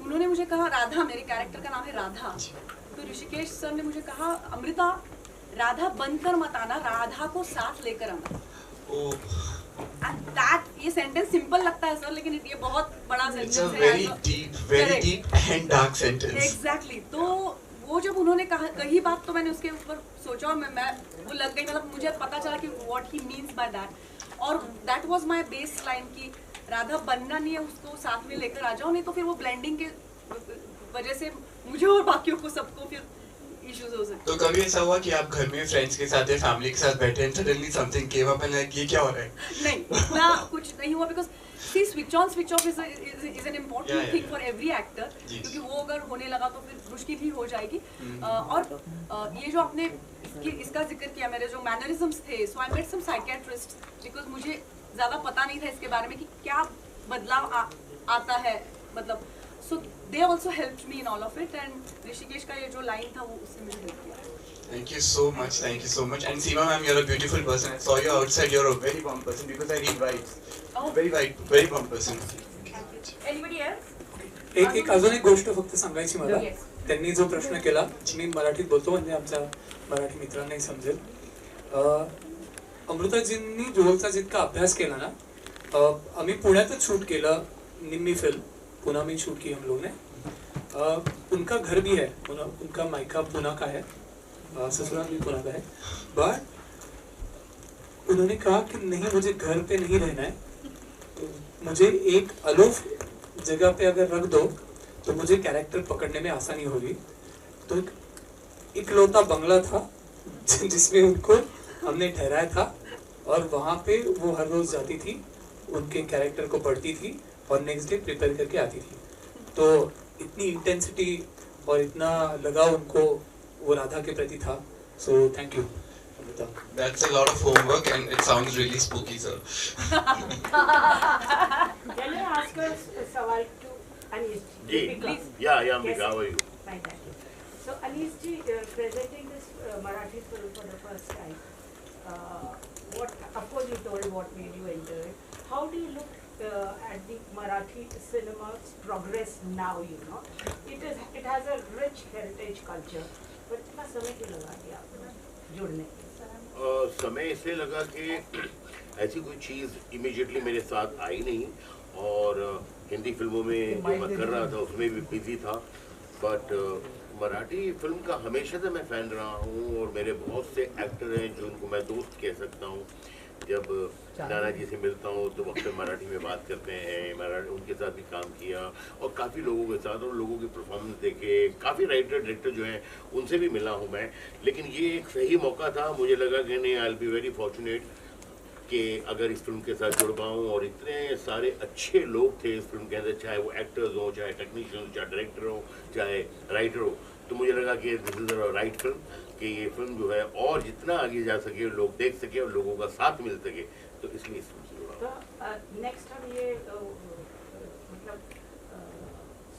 उन्होंने मुझे कहा, राधा, मेरे कैरेक्टर का नाम है राधा, तो ऋषिकेश सर ने मुझे कहा, अमृता राधा बनकर मत आना, राधा को साथ लेकर आना. And that ये सेंटेंस सिंपल लगता है सर, लेकिन ये बहुत बड़ा सेंटेंस है. Very deep and dark sentence. Exactly. तो वो जब उन्होंने कही बात तो मैंने उसके ऊपर सोचा और मैं वो लग गई, मतलब मुझे पता चला कि what he means by that. और that was my baseline कि राधा बनना नहीं है, उसको साथ में लेकर आ जाओ, नहीं तो फिर वो ब्लेंडिंग के वजह से मुझे और बाकियों को सबको फिर इश्यूज हो सकते. तो कभी ऐसा हुआ कि आप घर में फ्रेंड्स के साथ या फैमिली के साथ बैठे हैं, suddenly something came up and like ये क्या हो रहा है? नहीं, इतना कुछ नहीं हुआ because see switch on switch off is an important thing for every actor, क्योंकि वो अगर होने लगा तो फिर मुश्किल ही हो जाएगी. और ये जो आपने इसका जिक्र किया, मेरे जो मैनरिज्म्स थे, so I met some psychiatrist because मुझे ज़्यादा पता नहीं था इसके बारे में कि क्या बदलाव आता है, मतलब so they also helped me in all of it, and Rishikesh का ये जो लाइन था वो उससे मुझे हेल्प किया. Thank you so much. And Seema ma'am, you're a beautiful person. I saw you outside. You're a very warm person because I read vibes. Oh. Very warm person. Anybody else? एक अजून एक गोष्ट फक्त सांगायची मला. त्यांनी जो प्रश्न केला मी मराठीत बोलतो म्हणजे आमच्या मराठी मित्रांनाही समजेल. अमृताजींनी जोलचा जितका अभ्यास केला ना, आम्ही पुण्यातच शूट केलं, निम्मी फिल्म पुणे में शूट की हम लोग ने. उनका घर भी है, उनका मायका पुणे का है, ससुराल भी पुणे का है, बट उन्होंने कहा कि नहीं, मुझे घर पे नहीं रहना है, मुझे एक अलग जगह पे अगर रख दो तो मुझे कैरेक्टर पकड़ने में आसानी होगी. तो इकलौता बंगला था जिसमें उनको हमने ठहराया था और वहाँ पे वो हर रोज जाती थी, उनके कैरेक्टर को पढ़ती थी और नेक्स्ट डे प्रिपेयर करके आती थी. तो इतनी इंटेंसिटी और इतना लगाव उनको वो राधा के प्रति था. So thank you. That's a lot of homework and it sounds really spooky, sir. Can I ask a sawal to Anish? Please. Yeah, Ambika, how are you? Fine, thank you. So Anish ji, presenting this Marathi film for the first time, of course you told what made you enter it. How do you look at the Marathi cinema's progress now? It has a rich heritage culture, but कितना समय क्यों लगा दिया आपको जुड़ने? समय इसलिए लगा कि ऐसी कोई चीज़ इमीडिएटली मेरे साथ आई नहीं, और हिंदी फिल्मों में जो मैं कर रहा था उसमें भी बिजी था, बट मराठी फिल्म का हमेशा से मैं फ़ैन रहा हूँ और मेरे बहुत से एक्टर हैं जो उनको मैं दोस्त कह सकता हूँ. जब नाना जी से मिलता हूँ तो अक्सर मराठी में बात करते हैं, उनके साथ भी काम किया और काफ़ी लोगों के साथ, और लोगों की परफॉर्मेंस देखे, काफ़ी राइटर डायरेक्टर जो हैं उनसे भी मिला हूँ मैं. लेकिन ये एक सही मौका था, मुझे लगा कि नहीं, I will be very fortunate कि अगर इस फिल्म के साथ जुड़ पाऊँ. और इतने सारे अच्छे लोग थे इस फिल्म के अंदर, चाहे वो एक्टर्स हों, चाहे टेक्नीशियन, चाहे डायरेक्टर हो, चाहे राइटर हो. तो मुझे लगा कि this is the right film, कि ये फिल्म जो है और जितना आगे जा सके, लोग देख सके और लोगों का साथ मिल सके, तो इसलिए इस फिल्म से जुड़ा. तो नेक्स्ट हम ये मतलब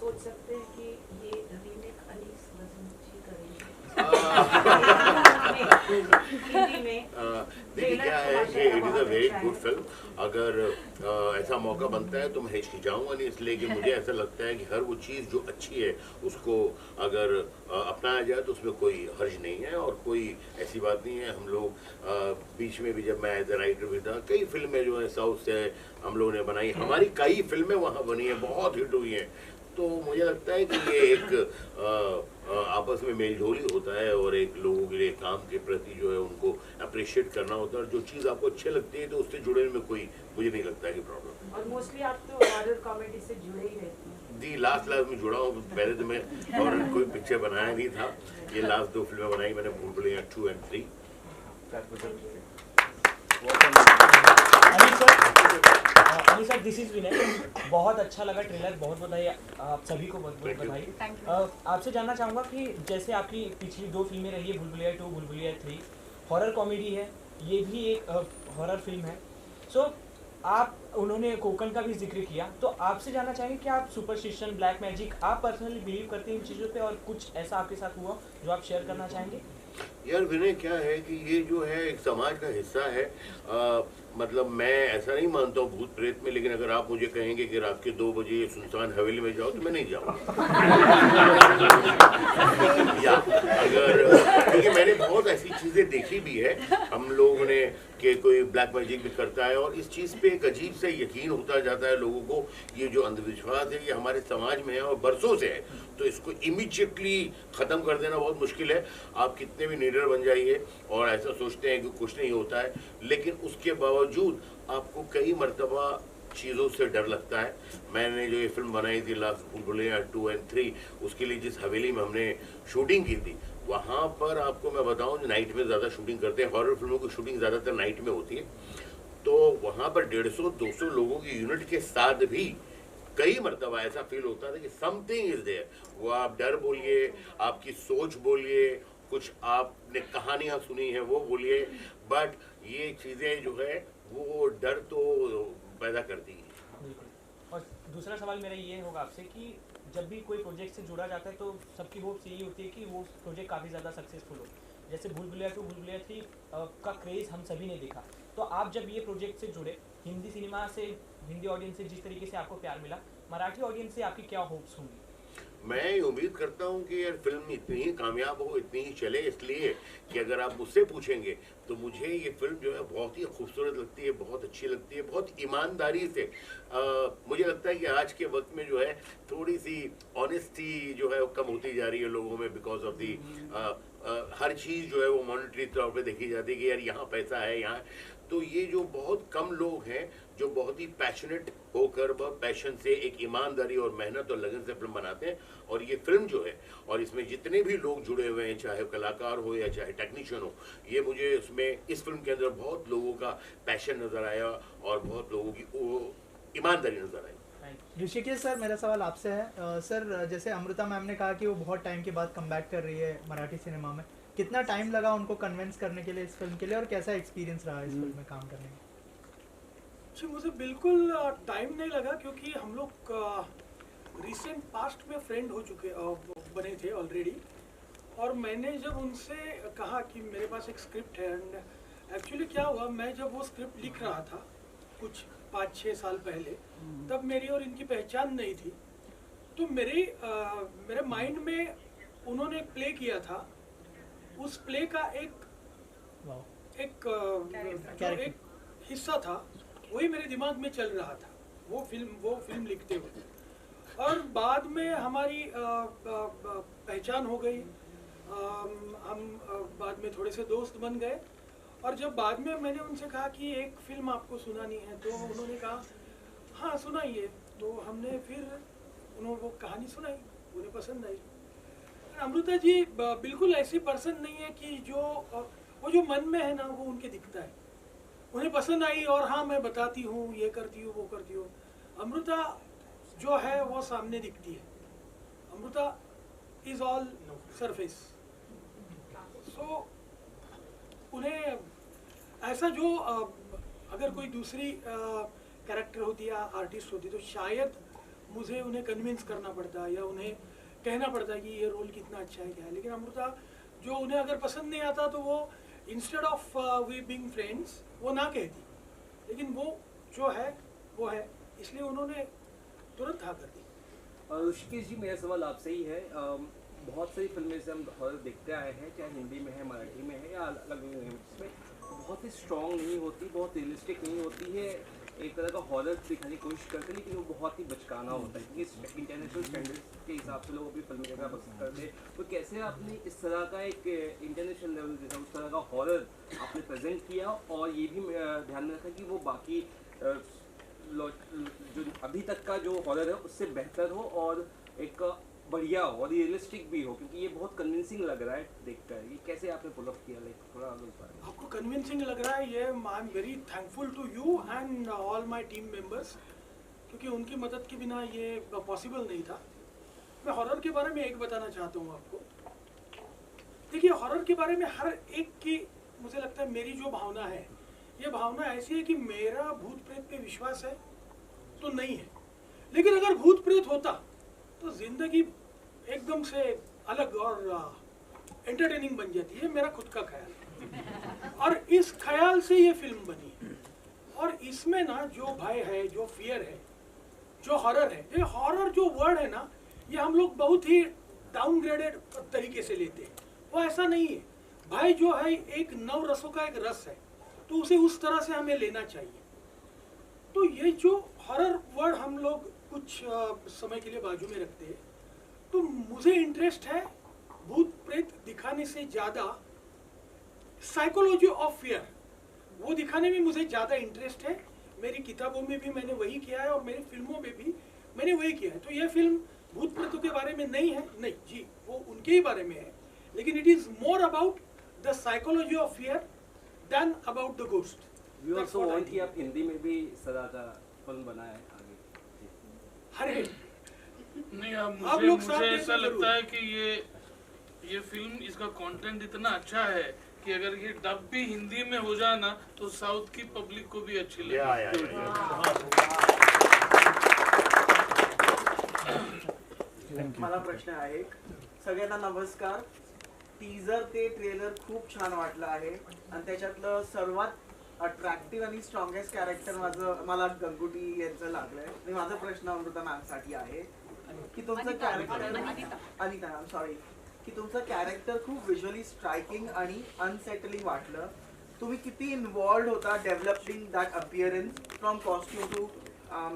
सोच सकते हैं कि ये रीमेक अनीस वज़न जी करेंगे हिंदी में. देखिए क्या है कि it is a very good film. अगर ऐसा मौका बनता है तो मैं हिचकिचाऊंगा नहीं, इसलिए कि मुझे ऐसा लगता है कि हर वो चीज़ जो अच्छी है उसको अगर अपनाया जाए तो उसमें कोई हर्ज नहीं है और कोई ऐसी बात नहीं है. हम लोग बीच में भी, जब मैं एज ए राइटर भी था, कई फिल्में जो है साउथ से हम लोगों ने बनाई, हमारी कई फिल्में वहाँ बनी हैं, बहुत हिट हुई हैं. तो मुझे लगता है कि ये एक आपस में मेलजोल ही होता है और एक लोगों के लिए काम के प्रति जो है उनको अप्रिशिएट करना होता है और जो चीज़ आपको अच्छी लगती है तो उससे जुड़ने में कोई मुझे नहीं लगता है कि प्रॉब्लम। और मोस्टली आप तो हॉरर कॉमेडी से जुड़े ही रहते हैं। दी लास्ट में जुड़ा हूँ। पहले तो मैं हॉरर कोई पिक्चर बनाया नहीं था, ये लास्ट 2 फिल्में बनाई मैंने, भूल भुलैया 2 और 3। अनिल सर, दिस इज विनय। बहुत अच्छा लगा ट्रेलर, बहुत बधाई आप सभी को, बहुत बहुत बधाई। आपसे जानना चाहूँगा कि जैसे आपकी पिछली 2 फिल्में रही है, भूल भुलैया 2, भूल भुलैया 3, हॉरर कॉमेडी है, ये भी एक हॉरर फिल्म है। सो आप, उन्होंने कोकण का भी जिक्र किया, तो आपसे जानना चाहेंगे कि आप सुपरस्टिशन, ब्लैक मैजिक, आप पर्सनली बिलीव करते हैं इन चीज़ों पे, और कुछ ऐसा आपके साथ हुआ जो आप शेयर करना चाहेंगे? यार विनय, क्या है कि ये जो है एक समाज का हिस्सा है। मतलब मैं ऐसा नहीं मानता हूँ भूत प्रेत में, लेकिन अगर आप मुझे कहेंगे कि रात के 2 बजे सुनसान हवेली में जाओ तो मैं नहीं जाऊँगा। या अगर, क्योंकि मैंने बहुत ऐसी चीज़ें देखी भी है, हम लोगों ने कि कोई ब्लैक मैजिक भी करता है और इस चीज़ पे एक अजीब से यकीन होता जाता है लोगों को। ये जो अंधविश्वास है ये हमारे समाज में है और बरसों से है, तो इसको इमीडिएटली ख़त्म कर देना बहुत मुश्किल है। आप कितने भी निडर बन जाइए और ऐसा सोचते हैं कि कुछ नहीं होता है, लेकिन उसके बावजूद आपको कई मरतबा चीज़ों से डर लगता है। मैंने जो ये फिल्म बनाई थी लास्ट भूल भुलैया 2 और 3, उसके लिए जिस हवेली में हमने शूटिंग की थी, वहाँ पर आपको मैं बताऊँ नाइट में ज़्यादा शूटिंग करते हैं। हॉरर फिल्मों की शूटिंग ज़्यादातर नाइट में होती है, तो वहाँ पर 150-200 लोगों की यूनिट के साथ भी कई मरतबा ऐसा फील होता था कि समथिंग इज देयर। वो आप डर बोलिए, आपकी सोच बोलिए, कुछ आपने कहानियाँ सुनी हैं वो बोलिए, बट ये चीज़ें जो है वो डर तो पैदा करती है। और दूसरा सवाल मेरा ये होगा आपसे कि जब भी कोई प्रोजेक्ट से जुड़ा जाता है तो सबकी होप्स यही होती है कि वो प्रोजेक्ट काफ़ी ज़्यादा सक्सेसफुल हो। जैसे भूल भुलैया 2, भूल भुलैया 3 का क्रेज़ हम सभी ने देखा, तो आप जब ये प्रोजेक्ट से जुड़े, हिंदी सिनेमा से, हिंदी ऑडियंस से जिस तरीके से आपको प्यार मिला, मराठी ऑडियंस से आपकी क्या होप्स होंगी? मैं उम्मीद करता हूँ कि यार फिल्म इतनी ही कामयाब हो, इतनी ही चले, इसलिए कि अगर आप मुझसे पूछेंगे तो मुझे ये फिल्म जो है बहुत ही खूबसूरत लगती है, बहुत अच्छी लगती है, बहुत ईमानदारी से। मुझे लगता है कि आज के वक्त में जो है थोड़ी सी ऑनेस्टी जो है वो कम होती जा रही है लोगों में, बिकॉज ऑफ दी हर चीज़ जो है वो मॉनेटरी तौर पे देखी जाती है कि यार यहाँ पैसा है, यहाँ। तो ये जो बहुत कम लोग हैं जो बहुत ही पैशनेट होकर, बहुत पैशन से, एक ईमानदारी और मेहनत और लगन से फिल्म बनाते हैं, और ये फिल्म जो है और इसमें जितने भी लोग जुड़े हुए हैं, चाहे कलाकार हो या चाहे टेक्नीशियन हो, ये मुझे इसमें इस फिल्म के अंदर बहुत लोगों का पैशन नज़र आया और बहुत लोगों की ईमानदारी नज़र आई। ऋषिकेश सर, मेरा सवाल आपसे है। सर, जैसे अमृता मैम ने कहा कि वो बहुत टाइम के बाद कमबैक कर रही है मराठी सिनेमा में, कितना टाइम लगा उनको कन्विंस करने के लिए इस फिल्म के लिए, और कैसा एक्सपीरियंस रहा इस फिल्म में काम करने में? जी, मुझे बिल्कुल टाइम नहीं लगा, क्योंकि हम लोग रिसेंट पास्ट में फ्रेंड हो चुके बने थे ऑलरेडी। और मैंने जब उनसे कहा कि मेरे पास एक स्क्रिप्ट है, एंड एक्चुअली क्या हुआ, मैं जब वो स्क्रिप्ट लिख रहा था कुछ 5-6 साल पहले, तब मेरी और इनकी पहचान नहीं थी। तो मेरे माइंड में उन्होंने एक प्ले किया था, उस प्ले का एक हिस्सा था, वही मेरे दिमाग में चल रहा था वो फिल्म लिखते हुए। और बाद में हमारी पहचान हो गई, हम बाद में थोड़े से दोस्त बन गए। और जब बाद में मैंने उनसे कहा कि एक फिल्म आपको सुनानी है, तो उन्होंने कहा हाँ सुनाइए। तो हमने फिर उन्होंने वो कहानी सुनाई, उन्हें पसंद आई। अमृता जी बिल्कुल ऐसी पर्सन नहीं है कि वो जो मन में है ना वो उनके दिखता है, उन्हें पसंद आई और हाँ मैं बताती हूँ, ये करती हूँ, वो करती हूँ। अमृता जो है वो सामने दिखती है। Amrita is all surface. So उन्हें ऐसा जो अगर कोई दूसरी कैरेक्टर होती या आर्टिस्ट होती तो शायद मुझे उन्हें कन्विंस करना पड़ता या उन्हें कहना पड़ता कि ये रोल कितना अच्छा है क्या है। लेकिन अमृता जो उन्हें अगर पसंद नहीं आता तो वो instead of we being friends वो ना कहती, लेकिन वो जो है वो है, इसलिए उन्होंने तुरंत हाँ कर दी। ऋषिकेश जी, मेरा सवाल आपसे ही है। बहुत सारी फिल्में से हम हॉरर देखते आए हैं, चाहे हिंदी में है, मराठी में है या अलग लैंग्वेज में, बहुत ही स्ट्रॉन्ग नहीं होती, बहुत रियलिस्टिक नहीं होती है, एक तरह का हॉरर दिखाने की कोशिश करते हैं, लेकिन वो बहुत ही बचकाना होता है क्योंकि इंटरनेशनल स्टैंडर्ड्स के हिसाब से लोग अपनी फिल्म देखना पसंद करते हैं। तो कैसे आपने इस तरह का एक इंटरनेशनल लेवल जैसा उस तरह का हॉरर आपने प्रेजेंट किया, और ये भी ध्यान में रखा कि वो बाकी जो अभी तक का जो हॉरर है उससे बेहतर हो और एक बढ़िया हो और रियलिस्टिक भी हो, क्योंकि ये बहुत कन्विंसिंग लग रहा है देखकर। ये कैसे आपने पुल अप किया, लाइक थोड़ा आपको कन्विंसिंग लग रहा है? ये I am very thankful to you and all my team members, क्योंकि उनकी मदद के बिना ये पॉसिबल नहीं था। मैं हॉरर के बारे में एक बताना चाहता हूँ आपको। देखिए, हॉरर के बारे में हर एक की मुझे लगता है मेरी जो भावना है, ये भावना ऐसी है कि मेरा भूत प्रेत पे विश्वास है तो नहीं है, लेकिन अगर भूत प्रेत होता तो जिंदगी एकदम से अलग और एंटरटेनिंग बन जाती है, मेरा खुद का ख्याल है। और इस ख्याल से ये फिल्म बनी है। और इसमें ना जो भय है, जो फियर है, जो हॉरर है, ये हॉरर जो वर्ड है ना, ये हम लोग बहुत ही डाउनग्रेडेड तरीके से लेते हैं। वो ऐसा नहीं है। भय जो है एक नव रसों का एक रस है, तो उसे उस तरह से हमें लेना चाहिए। तो ये जो हॉरर वर्ड हम लोग कुछ समय के लिए बाजू में रखते हैं, तो मुझे इंटरेस्ट है भूत प्रेत दिखाने से ज़्यादा साइकोलॉजी ऑफ फियर वो दिखाने में मुझे ज़्यादा इंटरेस्ट है। मेरी किताबों में भी मैंने वही किया है और मेरी फिल्मों में भी मैंने वही किया है। तो ये फिल्म भूत प्रेतों के बारे में नहीं है, नहीं जी, वो उनके ही बारे में है, लेकिन it is more about the psychology of fear than about the ghost. We also want कि आप हिंदी में भी इस तरह का फिल्म बनाएं आगे। हरे नहीं, अब मुझे ऐसा लगता है कि ये फिल्म, इसका कंटेंट इतना अच्छा है कि अगर ये डब भी हिंदी में हो जाए ना तो साउथ की पब्लिक को भी अच्छी लगेगी। मला प्रश्न आहे एक. सगळ्यांना नमस्कार. टीजर ते ट्रेलर खूप छान वाटलं आहे आणि त्याच्यातलं सर्वात अट्रॅक्टिव्ह आणि स्ट्रॉंगेस्ट कॅरेक्टर मला गंगुटी यांचं लागलंय. आणि माझा प्रश्न अमृता मॅमसाठी आहे की तुमचं कॅरेक्टर, अनिता मॅम सॉरी, की तुमचं कॅरेक्टर खूप विज्युअली स्ट्रायकिंग आणि अनसेटलिंग वाटलं. तुम्ही किती इन्वॉल्ड होता developing that appearance from costume to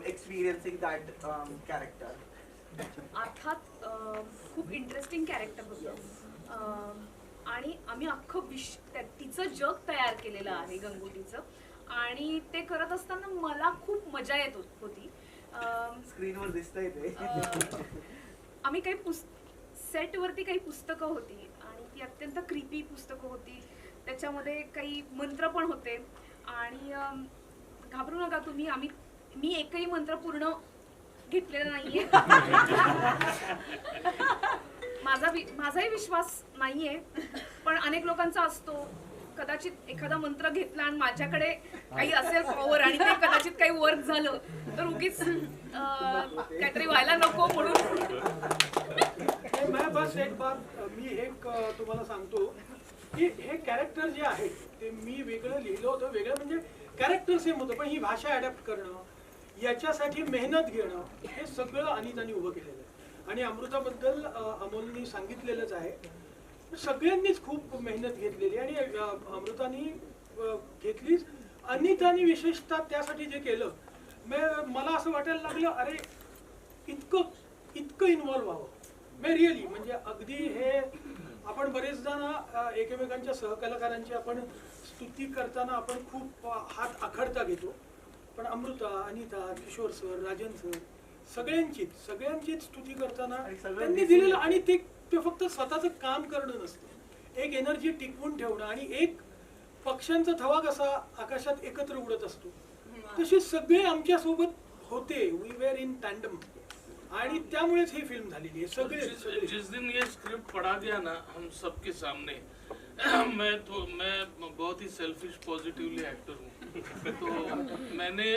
experiencing that character? अर्थात खूप इंटरेस्टिंग कॅरेक्टर होतं आणि आम्ही अख्खं तिचं जग तयार केलेलं आहे गंगोटीचं, आणि ते करत असताना मला खूप मजा येत होती. स्क्रीनवर दिसतंय ते. आम्ही काही सेटवरती काही पुस्तकं होती आणि ती अत्यंत क्रीपी पुस्तकं होती. त्याच्यामध्ये काही मंत्र पण होते आणि घाबरू नका तुम्ही, मी एकही मंत्र पूर्ण घेतलेला नाहीये. माझाही विश्वास नाहीये, पण अनेक लोकांचा असतो. कदाचित एखादा मंत्र घेतला आणि माझ्याकडे काही असेल पॉवर आणि ते कदाचित काही वर्क झालं तर उगीच काहीतरी व्हायला नको म्हणून. मैं बस एक बात मी एक तुम्हाला सांगतो की हे कॅरेक्टर जे आहे ते मी वेगळं लिहिलं होतं. वेगळं म्हणजे कॅरेक्टर सेम होतं, पण ही भाषा अडॅप्ट करणं, याच्यासाठी मेहनत घेणं, हे सगळं अनिताने उभं केलेलं आहे. आणि अमृताबद्दल अमोलनी सांगितलेलंच आहे. सगळ्यांनीच खूप मेहनत घेतलेली आणि अमृतानी घेतलीच. अनितानी विशेषतः त्यासाठी जे केलं, मला असं वाटायला लागलं अरे इतकं इन्व्हॉल्व व्हावं. मी रिअली म्हणजे अगदी हे आपण बरेचदा ना एकमेकांच्या सहकलाकारांची आपण स्तुती करताना आपण खूप हात आखडता घेतो, पण अमृता, अनिता, किशोर सर, राजन सर सगळ्यांचीच स्तुती करताना त्यांनी दिलेलं, आणि ते फक्त स्वतःचं काम करणं नसतं, एक एनर्जी टिकवून ठेवणं आणि एक पक्ष्यांचा थवा कसा आकाशात एकत्र उडत असतो तसे सगळे आमच्या सोबत होते. वी वेर इन टँडम, आणि त्यामुळेच ही फिल्म झालेली आहे. सगळे जिस दिन ये स्क्रिप्ट पढ़ा गया ना हम सबके सामने, मैं बहुत ही सेल्फिश पॉजिटिवली एक्टर हूँ, तो मैंने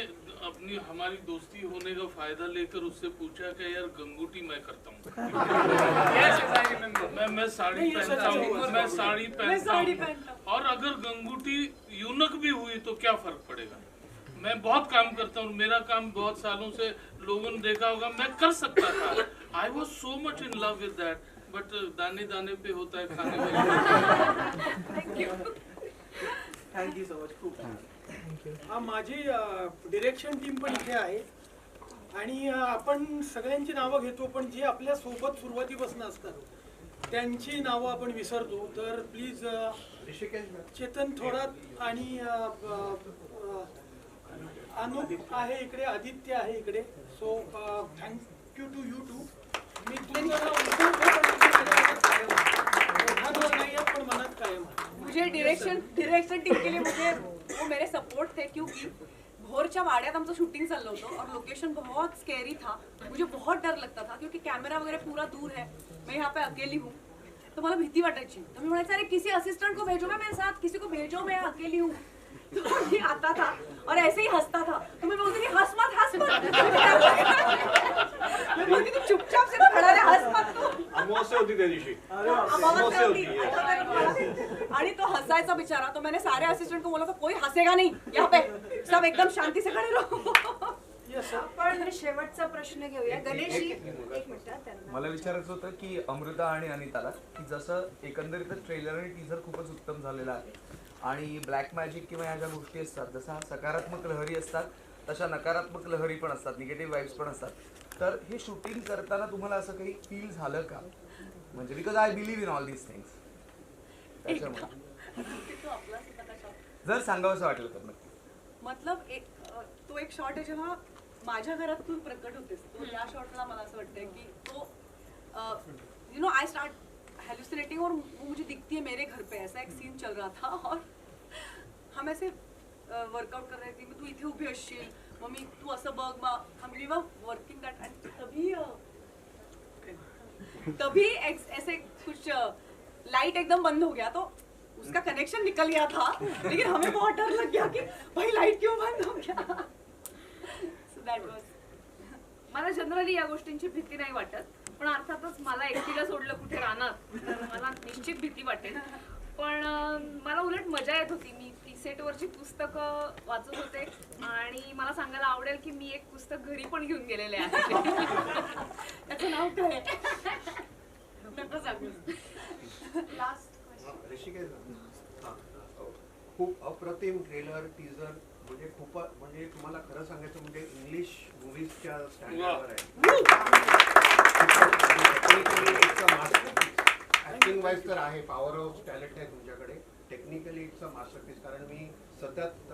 हमारी दोस्ती होने का फायदा लेकर उससे पूछा कि यार गंगूटी मैं करता हूँ. मैं साड़ी पहनता हूँ, मैं साड़ी पहनता हूँ, और अगर गंगूटी यूनक भी हुई तो क्या फर्क पड़ेगा. मैं बहुत काम करता हूँ, मेरा काम बहुत सालों से लोगों ने देखा होगा, मैं कर सकता था. I was so much in love with that, but दाने दाने पे होता है खाने में. Thank you so much. खूप माझी डिरेक्शन टीम पण इथे आहे आणि आपण सगळ्यांची नावं घेतो पण जे आपल्या सोबत सुरुवातीपासून असतात त्यांची नावं आपण विसरतो. तर प्लीज चेतन थोरात आणि अनुप आहे इकडे, आदित्य आहे इकडे. So thank you to you too. मी तुमचं नाही आहे पण मनात कायम आहे. मुझे डायरेक्शन टीम के लिए मुझे वो मेरे सपोर्ट थे क्योंकि भोरच्या वाड्यात आमचं शूटिंग चाललं होतं और लोकेशन बहुत स्कैरी था. मुझे बहुत डर लगता था क्योंकि कैमरा वगैरह पूरा दूर है, मैं यहाँ पे अकेली हूँ तो मला भीती वाटायची. तो मैं म्हणायचं अरे किसी असिस्टेंट को भेजो मैं मेरे साथ, किसी को भेजो मैं अकेली हूँ. तो ये आता था और ऐसे ही हंसता था तो मैं बोलती थी हंस मत हंस मत. मैं बोलती थी चुपचाप से खड़ा रहे, हंस मत तू. अमावस्या होती त्या दिवशी. अमावस्या होती. आणि तो हंसायचा बिचारा. तो मैंने सारे असिस्टेंट को बोला था कोई हंसेगा नहीं यहाँ पे, सब एकदम शांति से खड़े रहो. आपण शेवटचा प्रश्न घेऊया. गणेशजी एक मिनिट त्यांना. मला विचारायचं होतं की अमृता आणि अनिताला की जसं एकंदरीत ट्रेलर आणि टीझर खूपच उत्तम झालेला आहे आणि ब्लॅक मॅजिक किंवा ह्या ज्या गोष्टी असतात जसा सकारात्मक लहरी असतात तशा नकारात्मक लहरी पण असतात, निगेटिव्ह वाईब्स पण असतात. तर हे शूटिंग करताना तुम्हाला असं काही फील झालं का? म्हणजे because I believe in all these things. त्याच्यामुळे जर सांगावंसं वाटलं तर नक्की. मतलब तो एक शॉट आहे जेव्हा माझ्या घरात तू प्रकट होतेस तो या शॉटला मला असं वाटतंय की तो you know I start hallucinating और वो मुझे दिखती है मेरे घर पे. ऐसा एक सीन चल रहा था और हम ऐसे वर्कआउट कर रहे थे. तू इथे उभी असशील मम्मी तू असं बघ मग हम we were working that and तभी ऐसे कुछ लाइट एकदम बंद हो गया तो उसका कनेक्शन निकल गया था लेकिन हमें बहुत डर लग गया कि भाई लाइट क्यों बंद हो गया. So that was. मला जनरली या गोष्टींची भीती नाही वाटत पण अर्थातच मला एकटीला सोडलं कुठे राहणार तर मला निश्चित भीती वाटेल. पण मला उलट मजा येत होती. मी ती सेटवरची पुस्तकं वाचत होते आणि मला सांगायला आवडेल की मी एक पुस्तक घरी पण घेऊन गेलेले आहे. त्याचं नाव काय नका सांगू. ऋषिकेश खूप अप्रतिम ट्रेलर टीजर म्हणजे खूप म्हणजे तुम्हाला खरं सांगायचं म्हणजे इंग्लिश मूवीजच्या स्टँडर्डवर आहे. ऍक्टिंग वाईज तर आहे, पॉवर ऑफ टॅलेंट आहे तुमच्याकडे. Technically it's a masterpiece. कारण मी सतत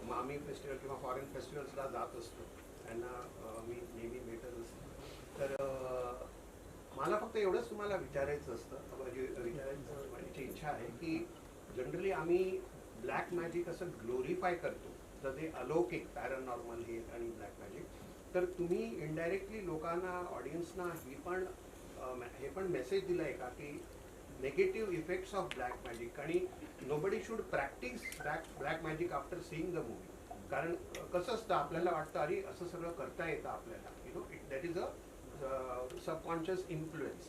मामी फेस्टिवल किंवा फॉरेन फेस्टिवल्सला जात असतो, त्यांना मी नेहमी भेटत असतो. तर मला फक्त एवढंच तुम्हाला विचारायचं असतं, विचारायचं माझी इच्छा आहे की जनरली आम्ही ब्लॅक मॅजिक असं ग्लोरीफाय करतो तर ते अलौकिक पॅरानॉर्मल हे आणि ब्लॅक मॅजिक. तर तुम्ही इनडायरेक्टली लोकांना ऑडियन्सना हे पण मेसेज दिला आहे का की negative effects of black magic आणि nobody should practice black magic after seeing the movie. कारण कसं असतं आपल्याला वाटतं अरे असं सगळं करता येतं आपल्याला, you know that is a subconscious influence.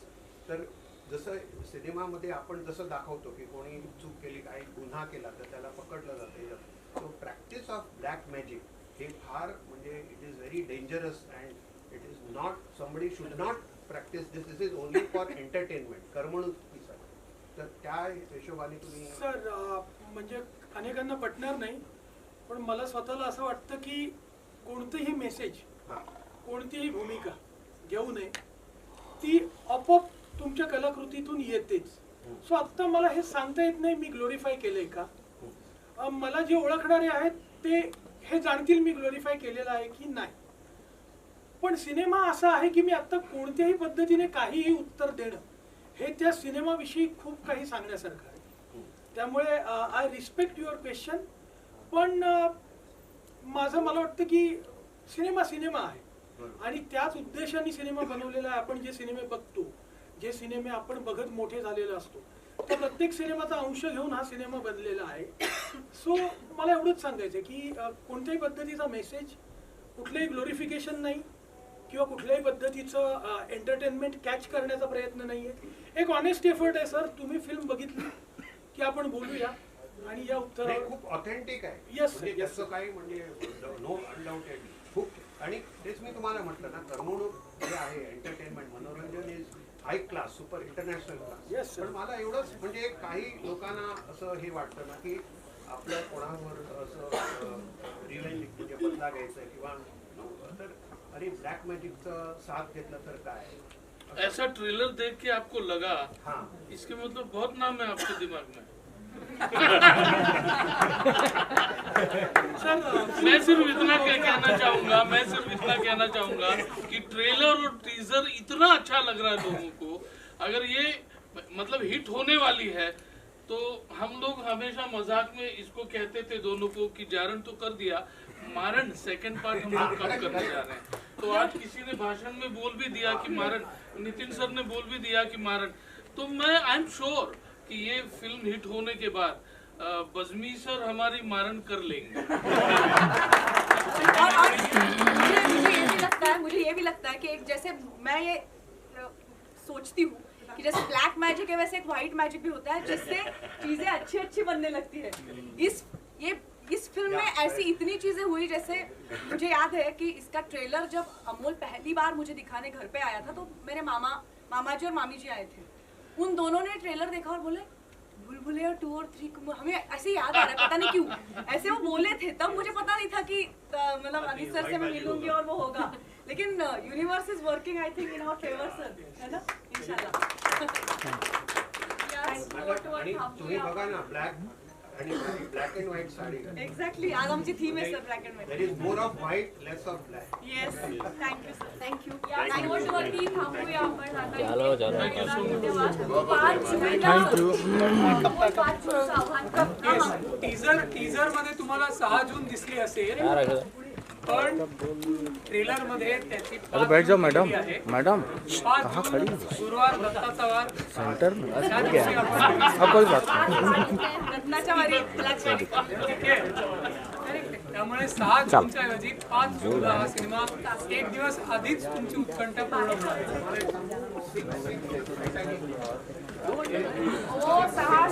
तर जसं सिनेमामध्ये आपण जसं दाखवतो की कोणी चूक केली काही गुन्हा केला तर त्याला पकडलं जातं. So practice of black magic हे फार म्हणजे it is very dangerous and it is not somebody should not practice this. This is only for entertainment, करमणुकीसाठी. तर त्या हिशोबाने तुम्ही सर म्हणजे अनेकांना पटणार नाही पण मला स्वतःला असं वाटतं की कोणतेही मेसेज कोणतीही भूमिका घेऊ नये ती आपोआप तुमच्या कलाकृतीतून येतेच. सो आत्ता मला हे सांगता येत नाही मी ग्लोरीफाय केलंय का. मला जे ओळखणारे आहेत ते हे जाणतील मी ग्लोरीफाय केलेलं आहे की नाही. पण सिनेमा असा आहे की मी आता कोणत्याही पद्धतीने काहीही उत्तर देणं हे त्या सिनेमाविषयी खूप काही सांगण्यासारखं आहे. त्यामुळे आय रिस्पेक्ट युअर क्वेश्चन. पण मला वाटतं की सिनेमा सिनेमा आहे आणि त्याच उद्देशाने सिनेमा बनवलेला आहे. आपण जे सिनेमे बघतो, जे सिनेमे आपण बघत मोठे झालेले असतो त्या प्रत्येक सिनेमाचा अंश घेऊन हा सिनेमा बनलेला आहे. सो मला एवढंच सांगायचं की कोणत्याही पद्धतीचा मेसेज, कुठलंही ग्लोरिफिकेशन नाही किंवा कुठल्याही पद्धतीचं एंटरटेनमेंट कॅच करण्याचा प्रयत्न नाही आहे. एक ऑनेस्ट एफर्ट आहे सर. तुम्ही फिल्म बघितली की आपण बोलूया आणि या उत्तरावर खूप ऑथेंटिक आहे. येस असं काही म्हणजे नो अनडाउटेड खूप. आणि तेच मी तुम्हाला म्हटलं ना, करमणूक जे आहे एंटरटेनमेंट मनोरंजन is hi class super international class. पण मला एवढंच म्हणजे काही लोकांना असं हे वाटतं ना की आपल्या कोणावर असं रिव्हेंज म्हणजे बदला घ्यायचा किंवा तर अरे ब्लॅक मॅजिकचा साथ घेतला तर काय. ऐसा ट्रेलर देख के आपको लगा इसके मतलब बहुत नाम है आपके दिमाग में. सर मैं सिर्फ इतना कहना चाहूंगा कि ट्रेलर और टीजर इतना अच्छा लग रहा है लोगों को. अगर ये मतलब हिट होने वाली है तो हम लोग हमेशा मजाक में इसको कहते थे दोनों को कि जारण तो कर दिया, मारन सेकंड पार्ट हम लोग कब करने जा रहे हैं. तो आज किसी ने भाषण में बोल भी दिया कि मारन, नितिन सर ने बोल भी दिया कि मारन. तो मैं आई एम श्योर कि ये फिल्म हिट होने के बाद बज़मी सर हमारी मारन कर लेंगे. मुझे ये भी लगता है कि एक जैसे मैं ये सोचती हूँ कि जैसे ब्लैक मैजिक है वैसे एक व्हाइट मैजिक भी होता है जिससे चीजें अच्छी अच्छी बनने लगती है. इस फिल्म में ऐसी इतनी चीजें हुई. जैसे मुझे याद है कि इसका ट्रेलर जब अमोल पहली बार मुझे दिखाने घर पे आया था तो मेरे मामा जी और मामी जी आए थे. उन दोनों ने ट्रेलर देखा और बोले भूल-भुलैया 2 और 3 हमें ऐसे याद आ रहा है, पता नहीं क्यों ऐसे वो बोले थे. तब मुझे पता नहीं था कि मतलब अनिल सर से मैं मिलूंगी और वो होगा. लेकिन universe is working I think in our favour sir, है ना, इंशाल्लाह. आणि तुम्ही बघा ना ब्लॅक आणि black and white sari. Exactly आज आमची थीम आहे sir black and white. There is more of white less of black. Yes thank you sir. Thank you. वरती थांबूया आपण आता. चलो टीजर मध्ये तुम्हाला 6 जून दिसली असेल पण ट्रेलर मध्ये त्याची अरे बैठ जाओ मैडम. मैडम 5 कहाँ जून खड़ी हो? गुरुवार दत्ताचा वार सेंटर में ठीक है. अब कोई बात नहीं. रत्नाच्या वारी ब्लॅक मॅजिक. ठीक आहे. त्यामुळे 6 जूनच्या ऐवजी 5 जूनला हा सिनेमा एक दिवस आधीच तुमची उत्कंठा पूर्ण होणार आहे. हो 6